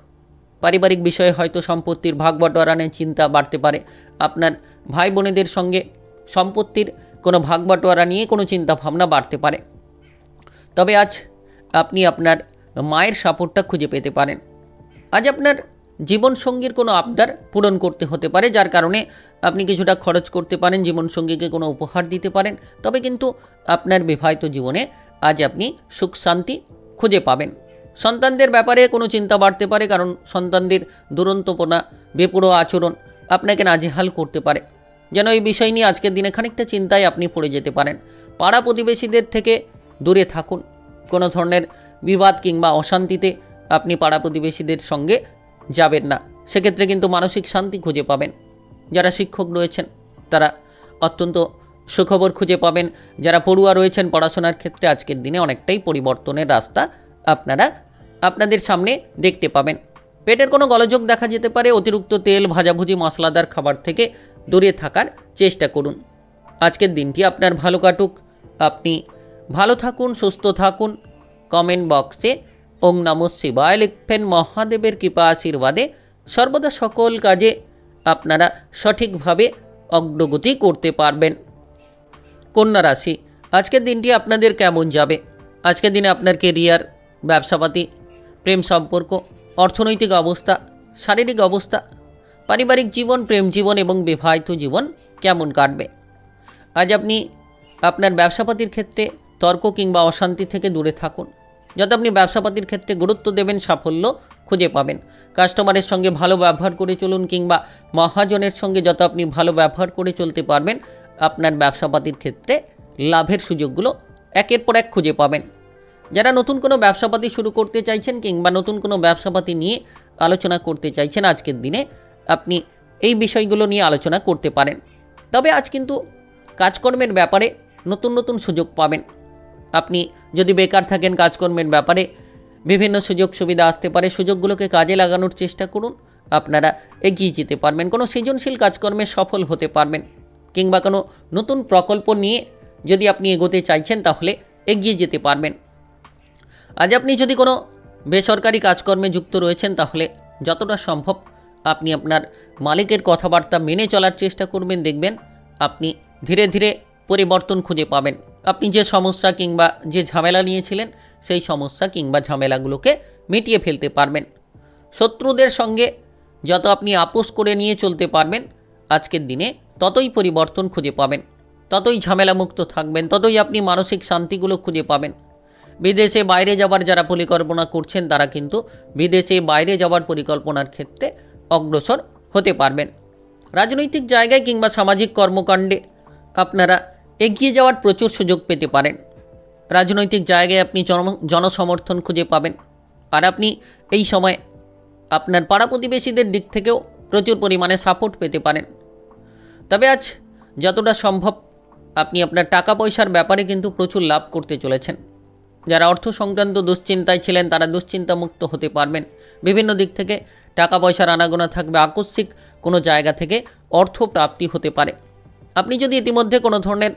পারিবারিক বিষয়ে হয়তো সম্পত্তির ভাগ বাটোয়ারা নিয়ে চিন্তা বাড়তে পারে। আপনার ভাই বোনেদের সঙ্গে সম্পত্তির কোনো ভাগ বাটোয়ারা নিয়ে কোনো চিন্তাভাবনা বাড়তে পারে। তবে আজ আপনি আপনার মায়ের সাপোর্টটা খুঁজে পেতে পারেন। আজ আপনার জীবনসঙ্গীর কোনো আবদার পূরণ করতে হতে পারে, যার কারণে আপনি কিছুটা খরচ করতে পারেন, জীবনসঙ্গীকে কোনো উপহার দিতে পারেন। তবে কিন্তু আপনার বিবাহিত জীবনে আজ আপনি সুখ শান্তি খুঁজে পাবেন। সন্তানদের ব্যাপারে কোনো চিন্তা বাড়তে পারে, কারণ সন্তানদের দুরন্তপনা, বেপরোয়া আচরণ আপনাকে নাজেহাল করতে পারে। যেন এই বিষয় নিয়ে আজকের দিনে খানিকটা চিন্তায় আপনি পড়ে যেতে পারেন। পাড়া প্রতিবেশীদের থেকে দূরে থাকুন। কোনো ধরনের বিবাদ কিংবা অশান্তিতে আপনি পাড়া প্রতিবেশীদের সঙ্গে যাবেন না, সেক্ষেত্রে কিন্তু মানসিক শান্তি খুঁজে পাবেন। যারা শিক্ষক রয়েছেন, তারা অত্যন্ত সুখবর খুঁজে পাবেন। যারা পড়ুয়া রয়েছেন, পড়াশোনার ক্ষেত্রে আজকের দিনে অনেকটাই পরিবর্তনের রাস্তা আপনারা আপনাদের সামনে দেখতে পাবেন। পেটের কোনো গোলযোগ দেখা যেতে পারে। অতিরিক্ত তেল, ভাজাভুজি, মশলাদার খাবার থেকে দূরে থাকার চেষ্টা করুন। আজকের দিনটি আপনার ভালো কাটুক। আপনি ভালো থাকুন, সুস্থ থাকুন। কমেন্ট বক্সে ওং নমঃ শিবায় লিখবেন। মহাদেবের কৃপা আশীর্বাদে সর্বদা সকল কাজে আপনারা সঠিকভাবে অগ্রগতি করতে পারবেন। কন্যা রাশি, আজকের দিনটি আপনাদের কেমন যাবে? আজকের দিনে আপনার কেরিয়ার, ব্যবসাপাতি, প্রেম সম্পর্ক, অর্থনৈতিক অবস্থা, শারীরিক অবস্থা, পারিবারিক জীবন, প্রেম জীবন এবং বিবাহিত জীবন কেমন কাটবে? আজ আপনি আপনার ব্যবসাপাতির ক্ষেত্রে তর্ক কিংবা অশান্তি থেকে দূরে থাকুন। যত আপনি ব্যবসাপাতির ক্ষেত্রে গুরুত্ব দেবেন, সাফল্য খুঁজে পাবেন। কাস্টমারের সঙ্গে ভালো ব্যবহার করে চলুন, কিংবা মহাজনের সঙ্গে যত আপনি ভালো ব্যবহার করে চলতে পারবেন, আপনার ব্যবসাপাতির ক্ষেত্রে লাভের সুযোগগুলো একের পর এক খুঁজে পাবেন। যারা নতুন কোনো ব্যবসাপাতি শুরু করতে চাইছেন, কিংবা নতুন কোনো ব্যবসাপাতি নিয়ে আলোচনা করতে চাইছেন, আজকের দিনে আপনি এই বিষয়গুলো নিয়ে আলোচনা করতে পারেন। তবে আজ কিন্তু কাজকর্মের ব্যাপারে নতুন নতুন সুযোগ পাবেন। আপনি যদি বেকার থাকেন, কাজকর্মের ব্যাপারে বিভিন্ন সুযোগ সুবিধা আসতে পারে, সুযোগগুলোকে কাজে লাগানোর চেষ্টা করুন, আপনারা এগিয়ে যেতে পারবেন। কোনো সৃজনশীল কাজকর্মে সফল হতে পারবেন, কিংবা কোনো নতুন প্রকল্প নিয়ে যদি আপনি এগোতে চাইছেন তাহলে এগিয়ে যেতে পারবেন। আজ আপনি যদি কোনো বেসরকারি কাজকর্মে যুক্ত রয়েছেন তাহলে যতটা সম্ভব আপনি আপনার মালিকের কথাবার্তা মেনে চলার চেষ্টা করবেন। দেখবেন আপনি ধীরে ধীরে পরিবর্তন খুঁজে পাবেন। আপনি যে সমস্যা কিংবা যে ঝামেলা নিয়েছিলেন সেই সমস্যা কিংবা ঝামেলাগুলোকে মিটিয়ে ফেলতে পারবেন। শত্রুদের সঙ্গে যত আপনি আপোষ করে নিয়ে চলতে পারবেন আজকের দিনে ততই পরিবর্তন খুঁজে পাবেন, ততই ঝামেলামুক্ত থাকবেন, ততই আপনি মানসিক শান্তিগুলো খুঁজে পাবেন। বিদেশে বাইরে যাবার যারা পরিকল্পনা করছেন তারা কিন্তু বিদেশে বাইরে যাওয়ার পরিকল্পনার ক্ষেত্রে অগ্রসর হতে পারবেন। রাজনৈতিক জায়গায় কিংবা সামাজিক কর্মকাণ্ডে আপনারা এগিয়ে যাওয়ার প্রচুর সুযোগ পেতে পারেন। রাজনৈতিক জায়গায় আপনি জনসমর্থন খুঁজে পাবেন, আর আপনি এই সময় আপনার পাড়া প্রতিবেশীদের দিক থেকেও প্রচুর পরিমাণে সাপোর্ট পেতে পারেন। তবে আজ যতটা সম্ভব আপনি আপনার টাকা পয়সার ব্যাপারে কিন্তু প্রচুর লাভ করতে চলেছেন। যারা অর্থ সংক্রান্ত দুশ্চিন্তায় ছিলেন তারা দুশ্চিন্তামুক্ত হতে পারবেন। বিভিন্ন দিক থেকে টাকা পয়সার আনাগোনা থাকবে, আকস্মিক কোনো জায়গা থেকে অর্থ প্রাপ্তি হতে পারে। আপনি যদি ইতিমধ্যে কোনো ধরনের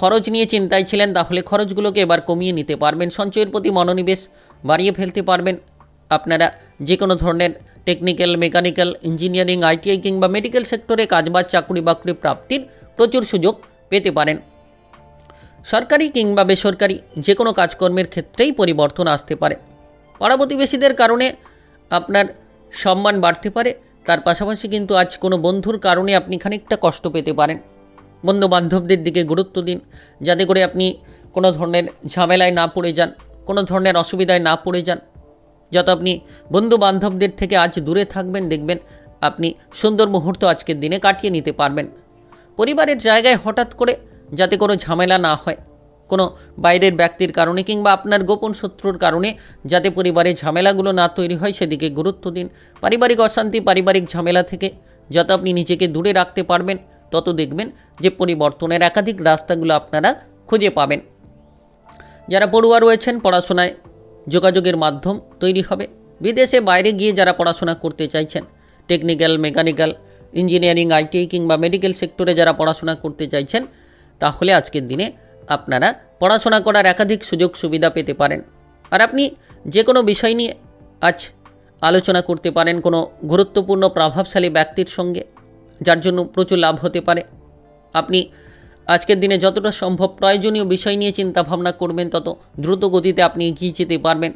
খরচ নিয়ে চিন্তায় ছিলেন তাহলে খরচগুলোকে এবার কমিয়ে নিতে পারবেন, সঞ্চয়ের প্রতি মনোনিবেশ বাড়িয়ে ফেলতে পারবেন। আপনারা যে কোনো ধরনের টেকনিক্যাল, মেকানিক্যাল, ইঞ্জিনিয়ারিং, আইটিআই কিংবা মেডিকেল সেক্টরে কাজবাজ, চাকরি বাকরি প্রাপ্তির প্রচুর সুযোগ পেতে পারেন। সরকারি কিংবা বেসরকারি যে কোনো কাজকর্মের ক্ষেত্রেই পরিবর্তন আসতে পারে। পাড়া প্রতিবেশীদের কারণে আপনার সম্মান বাড়তে পারে, তার পাশাপাশি কিন্তু আজ কোনো বন্ধুর কারণে আপনি খানিকটা কষ্ট পেতে পারেন। বন্ধু বান্ধবদের দিকে গুরুত্ব দিন, যাতে করে আপনি কোনো ধরনের ঝামেলায় না পড়ে যান, কোনো ধরনের অসুবিধায় না পড়ে যান। যত আপনি বন্ধু বান্ধবদের থেকে আজ দূরে থাকবেন দেখবেন আপনি সুন্দর মুহূর্ত আজকের দিনে কাটিয়ে নিতে পারবেন। পরিবারের জায়গায় হঠাৎ করে যাতে কোনো ঝামেলা না হয়, কোনো বাইরের ব্যক্তির কারণে কিংবা আপনার গোপন শত্রুর কারণে যাতে পরিবারে ঝামেলাগুলো না তৈরি হয় সেদিকে গুরুত্ব দিন। পারিবারিক অশান্তি, পারিবারিক ঝামেলা থেকে যত আপনি নিজেকে দূরে রাখতে পারবেন তত দেখবেন যে পরিবর্তনের একাধিক রাস্তাগুলো আপনারা খুঁজে পাবেন। যারা পড়ুয়া রয়েছেন পড়াশোনায় যোগাযোগের মাধ্যম তৈরি হবে। বিদেশে বাইরে গিয়ে যারা পড়াশোনা করতে চাইছেন, টেকনিক্যাল, মেকানিক্যাল, ইঞ্জিনিয়ারিং, আইটিআই কিংবা মেডিকেল সেক্টরে যারা পড়াশোনা করতে চাইছেন তাহলে আজকের দিনে আপনারা পড়াশোনা করার একাধিক সুযোগ সুবিধা পেতে পারেন। আর আপনি যে কোনো বিষয় নিয়ে আজ আলোচনা করতে পারেন কোনো গুরুত্বপূর্ণ প্রভাবশালী ব্যক্তির সঙ্গে, যার জন্য প্রচুর লাভ হতে পারে। আপনি আজকের দিনে যতটা সম্ভব প্রয়োজনীয় বিষয় নিয়ে চিন্তা ভাবনা করবেন তত দ্রুত গতিতে আপনি এগিয়ে যেতে পারবেন।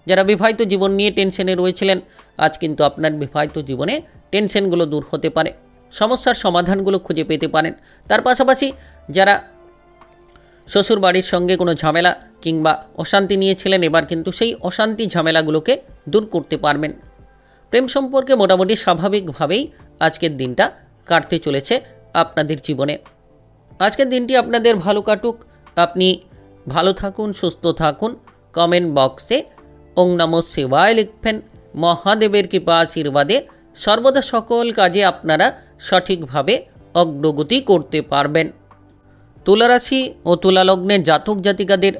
যারা বিবাহিত জীবন নিয়ে টেনশনে রয়েছিলেন আজ কিন্তু আপনার বিবাহিত জীবনে টেনশনগুলো দূর হতে পারে, সমস্যার সমাধানগুলো খুঁজে পেতে পারেন। তার পাশাপাশি যারা শ্বশুর বাড়ির সঙ্গে কোনো ঝামেলা কিংবা অশান্তি নিয়েছিলেন এবার কিন্তু সেই অশান্তি ঝামেলাগুলোকে দূর করতে পারবেন। প্রেম সম্পর্কে মোটামুটি স্বাভাবিকভাবেই আজকের দিনটা কাটতে চলেছে আপনাদের জীবনে। আজকের দিনটি আপনাদের ভালো কাটুক, আপনি ভালো থাকুন, সুস্থ থাকুন। কমেন্ট বক্সে ওং নমঃ শিবায় লিখবেন। মহাদেবের কৃপা আশীর্বাদে সর্বদা সকল কাজে আপনারা সঠিকভাবে অগ্রগতি করতে পারবেন। তুলা রাশি ও তুলা লগ্নের জাতক জাতিকাদের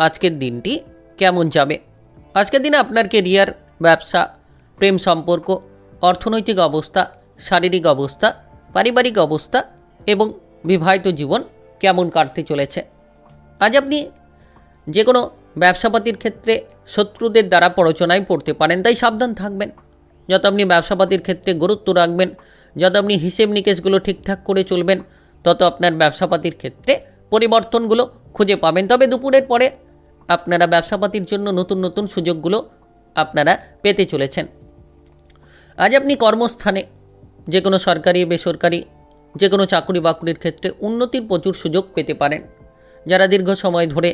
আজকের দিনটি কেমন যাবে? আজকের দিনে আপনার কেরিয়ার, ব্যবসা, প্রেম সম্পর্ক, অর্থনৈতিক অবস্থা, শারীরিক অবস্থা, পারিবারিক অবস্থা এবং বিবাহিত জীবন কেমন কাটতে চলেছে? আজ আপনি যে কোনো ব্যবসাপাতির ক্ষেত্রে শত্রুদের দ্বারা প্ররোচনায় পড়তে পারেন, তাই সাবধান থাকবেন। যত আপনি ব্যবসাপাতির ক্ষেত্রে গুরুত্ব রাখবেন, যত আপনি হিসেব নিকেশগুলো ঠিকঠাক করে চলবেন তত আপনার ব্যবসাপাতির ক্ষেত্রে পরিবর্তনগুলো খুঁজে পাবেন। তবে দুপুরের পরে আপনারা ব্যবসাপাতির জন্য নতুন নতুন সুযোগগুলো আপনারা পেতে চলেছেন। আজ আপনি কর্মস্থানে যে কোনো সরকারি, বেসরকারি যে কোনো চাকরি বাকরির ক্ষেত্রে উন্নতির প্রচুর সুযোগ পেতে পারেন। যারা দীর্ঘ সময় ধরে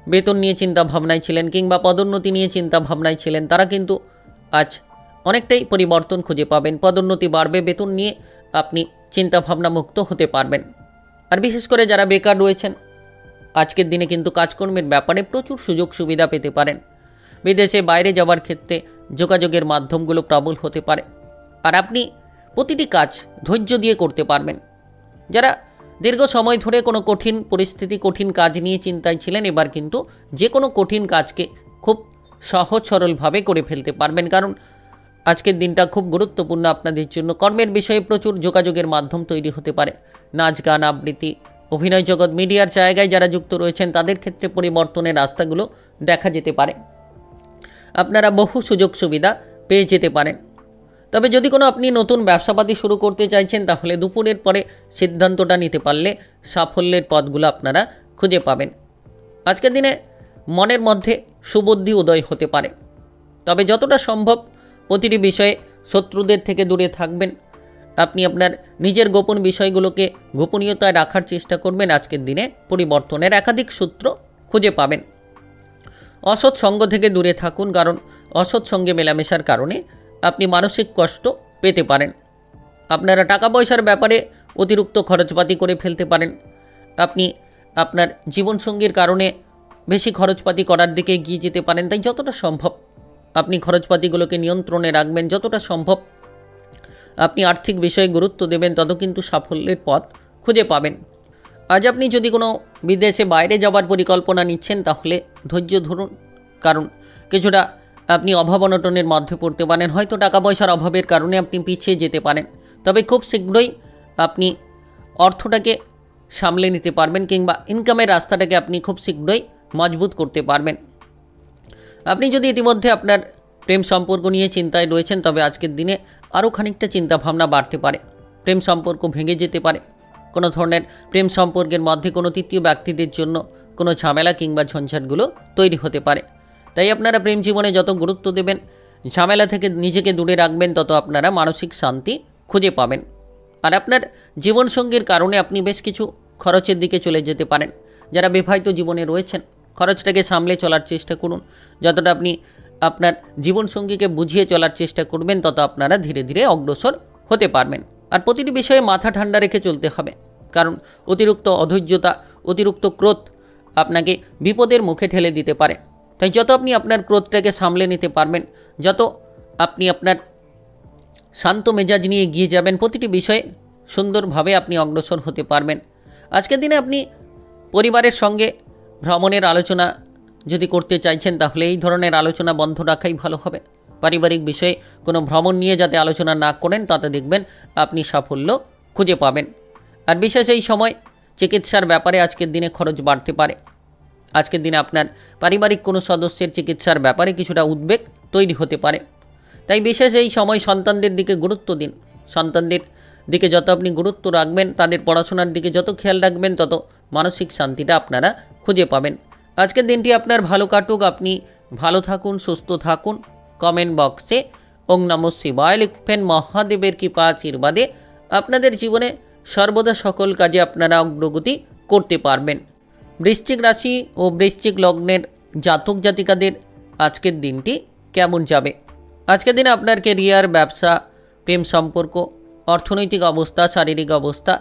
বেতন নিয়ে চিন্তা ভাবনায় ছিলেন কিংবা পদোন্নতি নিয়ে চিন্তা ভাবনায় ছিলেন তারা কিন্তু আজ অনেকটাই পরিবর্তন খুঁজে পাবেন। পদোন্নতি বাড়বে, বেতন নিয়ে আপনি চিন্তা ভাবনা মুক্ত হতে পারবেন। আর বিশেষ করে যারা বেকার রয়েছেন আজকের দিনে কিন্তু কাজকর্মের ব্যাপারে প্রচুর সুযোগ সুবিধা পেতে পারেন। বিদেশে বাইরে যাওয়ার ক্ষেত্রে যোগাযোগের মাধ্যমগুলো প্রবল হতে পারে, আর আপনি প্রতিটি কাজ ধৈর্য দিয়ে করতে পারবেন। যারা দীর্ঘ সময় ধরে কোনো কঠিন পরিস্থিতি, কঠিন কাজ নিয়ে চিন্তায় ছিলেন এবার কিন্তু যে কোনো কঠিন কাজকে খুব সহজ সরলভাবে করে ফেলতে পারবেন, কারণ আজকের দিনটা খুব গুরুত্বপূর্ণ আপনাদের জন্য। কর্মের বিষয়ে প্রচুর যোগাযোগের মাধ্যম তৈরি হতে পারে। নাচ গান আবৃত্তি অভিনয় জগৎ মিডিয়ার জায়গায় যারা যুক্ত রয়েছেন তাদের ক্ষেত্রে পরিবর্তনের রাস্তাগুলো দেখা যেতে পারে। আপনারা বহু সুযোগ সুবিধা পেয়ে যেতে পারেন। তবে যদি কোনো আপনি নতুন ব্যবসাপাতি শুরু করতে চাইছেন তাহলে দুপুরের পরে সিদ্ধান্তটা নিতে পারলে সাফল্যের পথগুলো আপনারা খুঁজে পাবেন। আজকের দিনে মনের মধ্যে সুবুদ্ধি উদয় হতে পারে। তবে যতটা সম্ভব প্রতিটি বিষয়ে শত্রুদের থেকে দূরে থাকবেন। আপনি আপনার নিজের গোপন বিষয়গুলোকে গোপনীয়তায় রাখার চেষ্টা করবেন। আজকের দিনে পরিবর্তনের একাধিক সূত্র খুঁজে পাবেন। অসৎ সঙ্গ থেকে দূরে থাকুন, কারণ অসৎ সঙ্গে মেলামেশার কারণে আপনি মানসিক কষ্ট পেতে পারেন। আপনারা টাকা পয়সার ব্যাপারে অতিরিক্ত খরচপাতি করে ফেলতে পারেন। আপনি আপনার জীবনসঙ্গীর কারণে বেশি খরচপাতি করার দিকে এগিয়ে যেতে পারেন। তাই যতটা সম্ভব আপনি খরচপাতিগুলোকে নিয়ন্ত্রণে রাখবেন। যতটা সম্ভব আপনি আর্থিক বিষয়ে গুরুত্ব দেবেন, তত কিন্তু সাফল্যের পথ খুঁজে পাবেন। আজ আপনি যদি কোনো বিদেশে বাইরে যাওয়ার পরিকল্পনা নিচ্ছেন তাহলে ধৈর্য ধরুন, কারণ কিছুটা আপনি অভাব অনটনের মধ্যে পড়তে পারেন। হয়তো টাকা পয়সার অভাবের কারণে আপনি পিছিয়ে যেতে পারেন। তবে খুব শীঘ্রই আপনি অর্থটাকে সামলে নিতে পারবেন, কিংবা ইনকামের রাস্তাটাকে আপনি খুব শীঘ্রই মজবুত করতে পারবেন। আপনি যদি ইতিমধ্যে আপনার প্রেম সম্পর্ক নিয়ে চিন্তায় রয়েছেন তবে আজকের দিনে আরও খানিকটা চিন্তাভাবনা বাড়তে পারে। প্রেম সম্পর্ক ভেঙে যেতে পারে। কোনো ধরনের প্রেম সম্পর্কের মধ্যে কোনো তৃতীয় ব্যক্তিদের জন্য কোনো ঝামেলা কিংবা ঝঞ্ঝাটগুলো তৈরি হতে পারে। তাই আপনারা প্রেম জীবনে যত গুরুত্ব দেবেন, ঝামেলা থেকে নিজেকে দূরে রাখবেন, তত আপনারা মানসিক শান্তি খুঁজে পাবেন। আর আপনার জীবনসঙ্গীর কারণে আপনি বেশ কিছু খরচের দিকে চলে যেতে পারেন। যারা বিবাহিত জীবনে রয়েছেন খরচটাকে সামলে চলার চেষ্টা করুন। যতটা আপনি আপনার জীবনসঙ্গীকে বুঝিয়ে চলার চেষ্টা করবেন তত আপনারা ধীরে ধীরে অগ্রসর হতে পারবেন। আর প্রতিটি বিষয়ে মাথা ঠান্ডা রেখে চলতে হবে, কারণ অতিরিক্ত অধৈর্যতা, অতিরিক্ত ক্রোধ আপনাকে বিপদের মুখে ঠেলে দিতে পারে। তাই যত আপনি আপনার ক্রোধটাকে সামলে নিতে পারবেন, যত আপনি আপনার শান্ত মেজাজ নিয়ে এগিয়ে যাবেন, প্রতিটি বিষয়ে সুন্দরভাবে আপনি অগ্রসর হতে পারবেন। আজকের দিনে আপনি পরিবারের সঙ্গে ভ্রমণের আলোচনা যদি করতে চাইছেন তাহলে এই ধরনের আলোচনা বন্ধ রাখাই ভালো হবে। পারিবারিক বিষয়ে কোনো ভ্রমণ নিয়ে যাতে আলোচনা না করেন, তাতে দেখবেন আপনি সাফল্য খুঁজে পাবেন। আর বিশেষ এই সময় চিকিৎসার ব্যাপারে আজকের দিনে খরচ বাড়তে পারে। আজকের দিনে আপনার পারিবারিক কোনো সদস্যের চিকিৎসার ব্যাপারে কিছুটা উদ্বেগ তৈরি হতে পারে। তাই বিশেষ এই সময় সন্তানদের দিকে গুরুত্ব দিন। সন্তানদের দিকে যত আপনি গুরুত্ব রাখবেন, তাদের পড়াশোনার দিকে যত খেয়াল রাখবেন, তত মানসিক শান্তিটা আপনারা খুঁজে পাবেন। আজকের দিনটি আপনার ভালো কাটুক। আপনি ভালো থাকুন, সুস্থ থাকুন। কমেন্ট বক্সে ওং নমঃ শিবায় লিখবেন। মহাদেবের কৃপা আশীর্বাদে আপনাদের জীবনে সর্বদা সকল কাজে আপনারা অগ্রগতি করতে পারবেন। বৃশ্চিক রাশি ও বৃশ্চিক লগ্নের জাতক জাতিকাদের আজকের দিনটি কেমন যাবে? আজকের দিনে আপনার কেরিয়ার, ব্যবসা, প্রেম সম্পর্ক, অর্থনৈতিক অবস্থা, শারীরিক অবস্থা,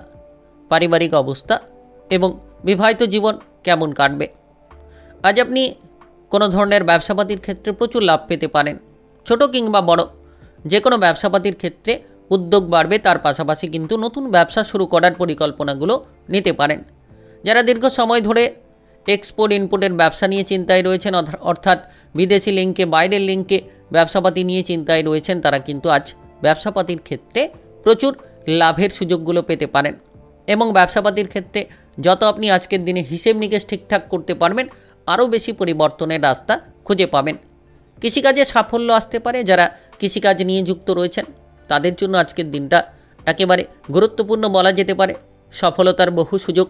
পারিবারিক অবস্থা এবং বিবাহিত জীবন কেমন কাটবে? আজ আপনি কোনো ধরনের ব্যবসাপাতির ক্ষেত্রে প্রচুর লাভ পেতে পারেন। ছোট কিংবা বড় যে কোনো ব্যবসাপাতির ক্ষেত্রে উদ্যোগ বাড়বে। তার পাশাপাশি কিন্তু নতুন ব্যবসা শুরু করার পরিকল্পনাগুলো নিতে পারেন। যারা দীর্ঘ সময় ধরে এক্সপোর্ট ইনপোর্টের ব্যবসা নিয়ে চিন্তায় রয়েছেন, অর্থাৎ বিদেশি লিঙ্কে, বাইরের লিঙ্কে ব্যবসাপাতি নিয়ে চিন্তায় রয়েছেন, তারা কিন্তু আজ ব্যবসাপাতির ক্ষেত্রে প্রচুর লাভের সুযোগগুলো পেতে পারেন। এবং ব্যবসাপাতির ক্ষেত্রে যত আপনি আজকের দিনে হিসেব নিকেশ ঠিকঠাক করতে পারবেন, আরও বেশি পরিবর্তনের রাস্তা খুঁজে পাবেন। কৃষিকাজে সাফল্য আসতে পারে। যারা কৃষিকাজ নিয়ে যুক্ত রয়েছেন তাদের জন্য আজকের দিনটা একেবারে গুরুত্বপূর্ণ বলা যেতে পারে। সফলতার বহু সুযোগ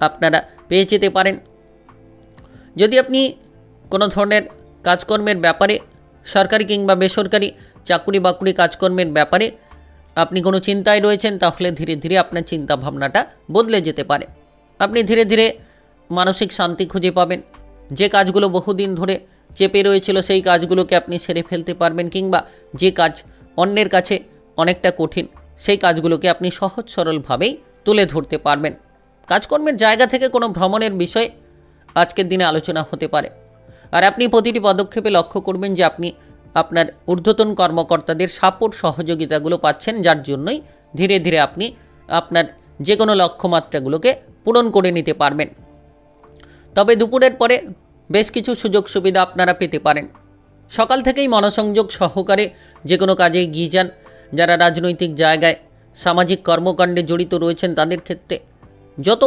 আপনারা পেয়ে যেতে পারেন। যদি আপনি কোনো ধরনের কাজকর্মের ব্যাপারে, সরকারি কিংবা বেসরকারি চাকুরি বাকুরি কাজকর্মের ব্যাপারে আপনি কোনো চিন্তায় রয়েছেন, তাহলে ধীরে ধীরে আপনার চিন্তা ভাবনাটা বদলে যেতে পারে। আপনি ধীরে ধীরে মানসিক শান্তি খুঁজে পাবেন। যে কাজগুলো বহুদিন ধরে চেপে রয়েছিল সেই কাজগুলোকে আপনি সেরে ফেলতে পারবেন, কিংবা যে কাজ অন্যের কাছে অনেকটা কঠিন সেই কাজগুলোকে আপনি সহজ সরলভাবেই তুলে ধরতে পারবেন। কাজকর্মের জায়গা থেকে কোনো ভ্রমণের বিষয়ে আজকের দিনে আলোচনা হতে পারে। আর আপনি প্রতিটি পদক্ষেপে লক্ষ্য করবেন যে আপনি আপনার ঊর্ধ্বতন কর্মকর্তাদের সাপোর্ট, সহযোগিতাগুলো পাচ্ছেন, যার জন্যই ধীরে ধীরে আপনি আপনার যে কোনো লক্ষ্যমাত্রাগুলোকে পূরণ করে নিতে পারবেন। তবে দুপুরের পরে বেশ কিছু সুযোগ সুবিধা আপনারা পেতে পারেন। সকাল থেকেই মনোসংযোগ সহকারে যে কোনো কাজে এগিয়ে যান। যারা রাজনৈতিক জায়গায় সামাজিক কর্মকাণ্ডে জড়িত রয়েছেন তাদের ক্ষেত্রে যত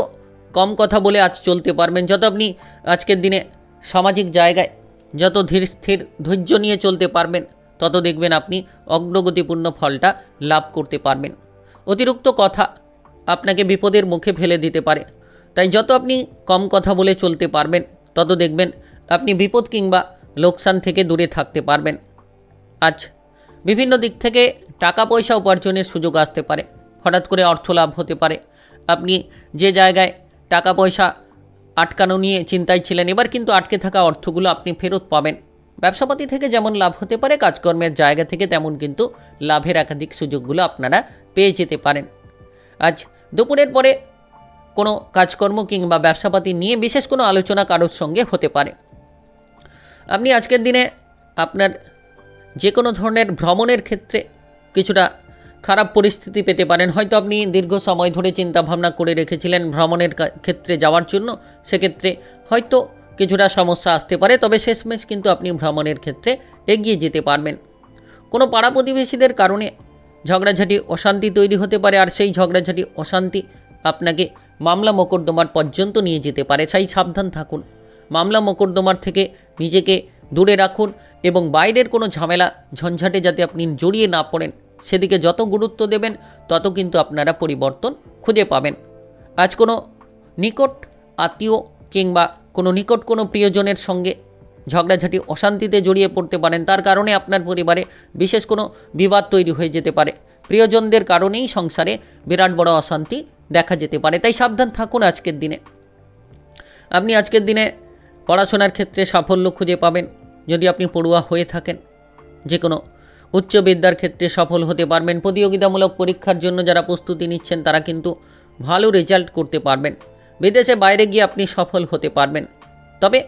কম কথা বলে আজ চলতে পারবেন, যত আপনি আজকের দিনে সামাজিক জায়গায় যত ধীর স্থির ধৈর্য নিয়ে চলতে পারবেন, তত দেখবেন আপনি অগ্রগতিপূর্ণ ফলটা লাভ করতে পারবেন। অতিরিক্ত কথা আপনাকে বিপদের মুখে ফেলে দিতে পারে, তাই যত আপনি কম কথা বলে চলতে পারবেন তত দেখবেন আপনি বিপদ কিংবা লোকসান থেকে দূরে থাকতে পারবেন। আজ বিভিন্ন দিক থেকে টাকা পয়সা উপার্জনের সুযোগ আসতে পারে, হঠাৎ করে অর্থ লাভ হতে পারে। আপনি যে জায়গায় টাকা পয়সা আটকানো নিয়ে চিন্তায় ছিলেন, এবার কিন্তু আটকে থাকা অর্থগুলো আপনি ফেরত পাবেন। ব্যবসাপাতি থেকে যেমন লাভ হতে পারে, কাজকর্মের জায়গা থেকে তেমন কিন্তু লাভের একাধিক সুযোগগুলো আপনারা পেয়ে যেতে পারেন। আজ দুপুরের পরে কোনো কাজকর্ম কিংবা ব্যবসাপাতি নিয়ে বিশেষ কোনো আলোচনা কারোর সঙ্গে হতে পারে। আপনি আজকের দিনে আপনার যে কোনো ধরনের ভ্রমণের ক্ষেত্রে কিছুটা খারাপ পরিস্থিতি পেতে পারেন। হয়তো আপনি দীর্ঘ সময় ধরে চিন্তাভাবনা করে রেখেছিলেন ভ্রমণের ক্ষেত্রে যাওয়ার জন্য, সেক্ষেত্রে হয়তো কিছুটা সমস্যা আসতে পারে, তবে শেষমেশ কিন্তু আপনি ভ্রমণের ক্ষেত্রে এগিয়ে যেতে পারবেন। কোনো পাড়া প্রতিবেশীদের কারণে ঝগড়াঝাটি অশান্তি তৈরি হতে পারে, আর সেই ঝগড়াঝাটি অশান্তি আপনাকে মামলা মোকদ্দমার পর্যন্ত নিয়ে যেতে পারে। তাই সাবধান থাকুন, মামলা মোকদ্দমার থেকে নিজেকে দূরে রাখুন এবং বাইরের কোনো ঝামেলা ঝঞ্ঝাটে যাতে আপনি জড়িয়ে না পড়েন, সেদিকে যত গুরুত্ব দেবেন তত কিন্তু আপনারা পরিবর্তন খুঁজে পাবেন। আজ কোনো নিকট আত্মীয় কিংবা কোনো নিকট কোনো প্রিয়জনের সঙ্গে ঝগড়াঝাটি অশান্তিতে জড়িয়ে পড়তে পারেন, তার কারণে আপনার পরিবারে বিশেষ কোনো বিবাদ তৈরি হয়ে যেতে পারে। প্রিয়জনদের কারণেই সংসারে বিরাট বড় অশান্তি দেখা যেতে পারে, তাই সাবধান থাকুন আজকের দিনে। আপনি আজকের দিনে পড়াশোনার ক্ষেত্রে সাফল্য খুঁজে পাবেন। যদি আপনি পড়ুয়া হয়ে থাকেন, যে কোনো উচ্চ বিদ্যার ক্ষেত্রে সফল হতে পারবেন। প্রতিযোগিতামূলক পরীক্ষার জন্য যারা প্রস্তুতি নিচ্ছেন তারা কিন্তু ভালো রেজাল্ট করতে পারবেন। বিদেশে বাইরে গিয়ে আপনি সফল হতে পারবেন, তবে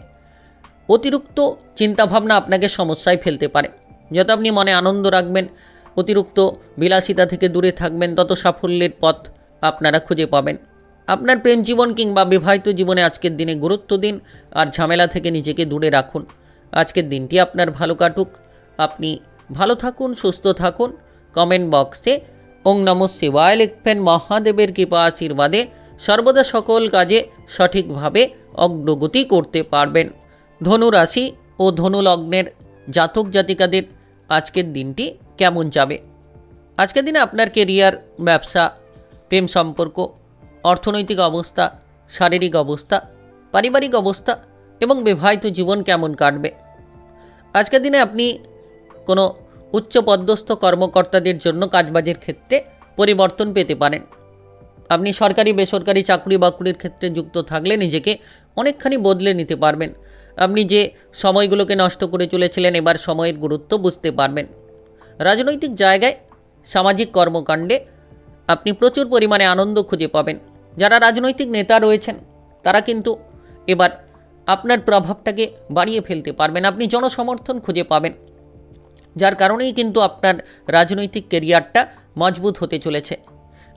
অতিরিক্ত চিন্তাভাবনা আপনাকে সমস্যায় ফেলতে পারে। যত আপনি মনে আনন্দ রাখবেন, অতিরিক্ত বিলাসিতা থেকে দূরে থাকবেন, তত সাফল্যের পথ আপনারা খুঁজে পাবেন। আপনার প্রেম জীবন কিংবা বিবাহিত জীবনে আজকের দিনে গুরুত্ব দিন আর ঝামেলা থেকে নিজেকে দূরে রাখুন। আজকের দিনটি আপনার ভালো কাটুক, আপনি ভালো থাকুন, সুস্থ থাকুন। কমেন্ট বক্সে ওং নমঃ শিবায় লিখবেন। মহাদেবের কৃপা আশীর্বাদে সর্বদা সকল কাজে সঠিকভাবে অগ্রগতি করতে পারবেন। ধনু রাশি ও ধনু লগ্নের জাতক জাতিকাদের আজকের দিনটি কেমন যাবে? আজকের দিনে আপনার কেরিয়ার, ব্যবসা, প্রেম সম্পর্ক, অর্থনৈতিক অবস্থা, শারীরিক অবস্থা, পারিবারিক অবস্থা এবং বিবাহিত জীবন কেমন কাটবে? আজকের দিনে আপনি কোনো উচ্চপদস্থ কর্মকর্তাদের জন্য কাজবাজের ক্ষেত্রে পরিবর্তন পেতে পারেন। আপনি সরকারি বেসরকারি চাকরি বাকরির ক্ষেত্রে যুক্ত থাকলে নিজেকে অনেকখানি বদলে নিতে পারবেন। আপনি যে সময়গুলোকে নষ্ট করে চলেছিলেন, এবার সময়ের গুরুত্ব বুঝতে পারবেন। রাজনৈতিক জায়গায় সামাজিক কর্মকাণ্ডে আপনি প্রচুর পরিমাণে আনন্দ খুঁজে পাবেন। যারা রাজনৈতিক নেতা রয়েছেন তারা কিন্তু এবার আপনার প্রভাবটাকে বাড়িয়ে ফেলতে পারবেন। আপনি জনসমর্থন খুঁজে পাবেন, যার কারণেই কিন্তু আপনার রাজনৈতিক ক্যারিয়ারটা মজবুত হতে চলেছে।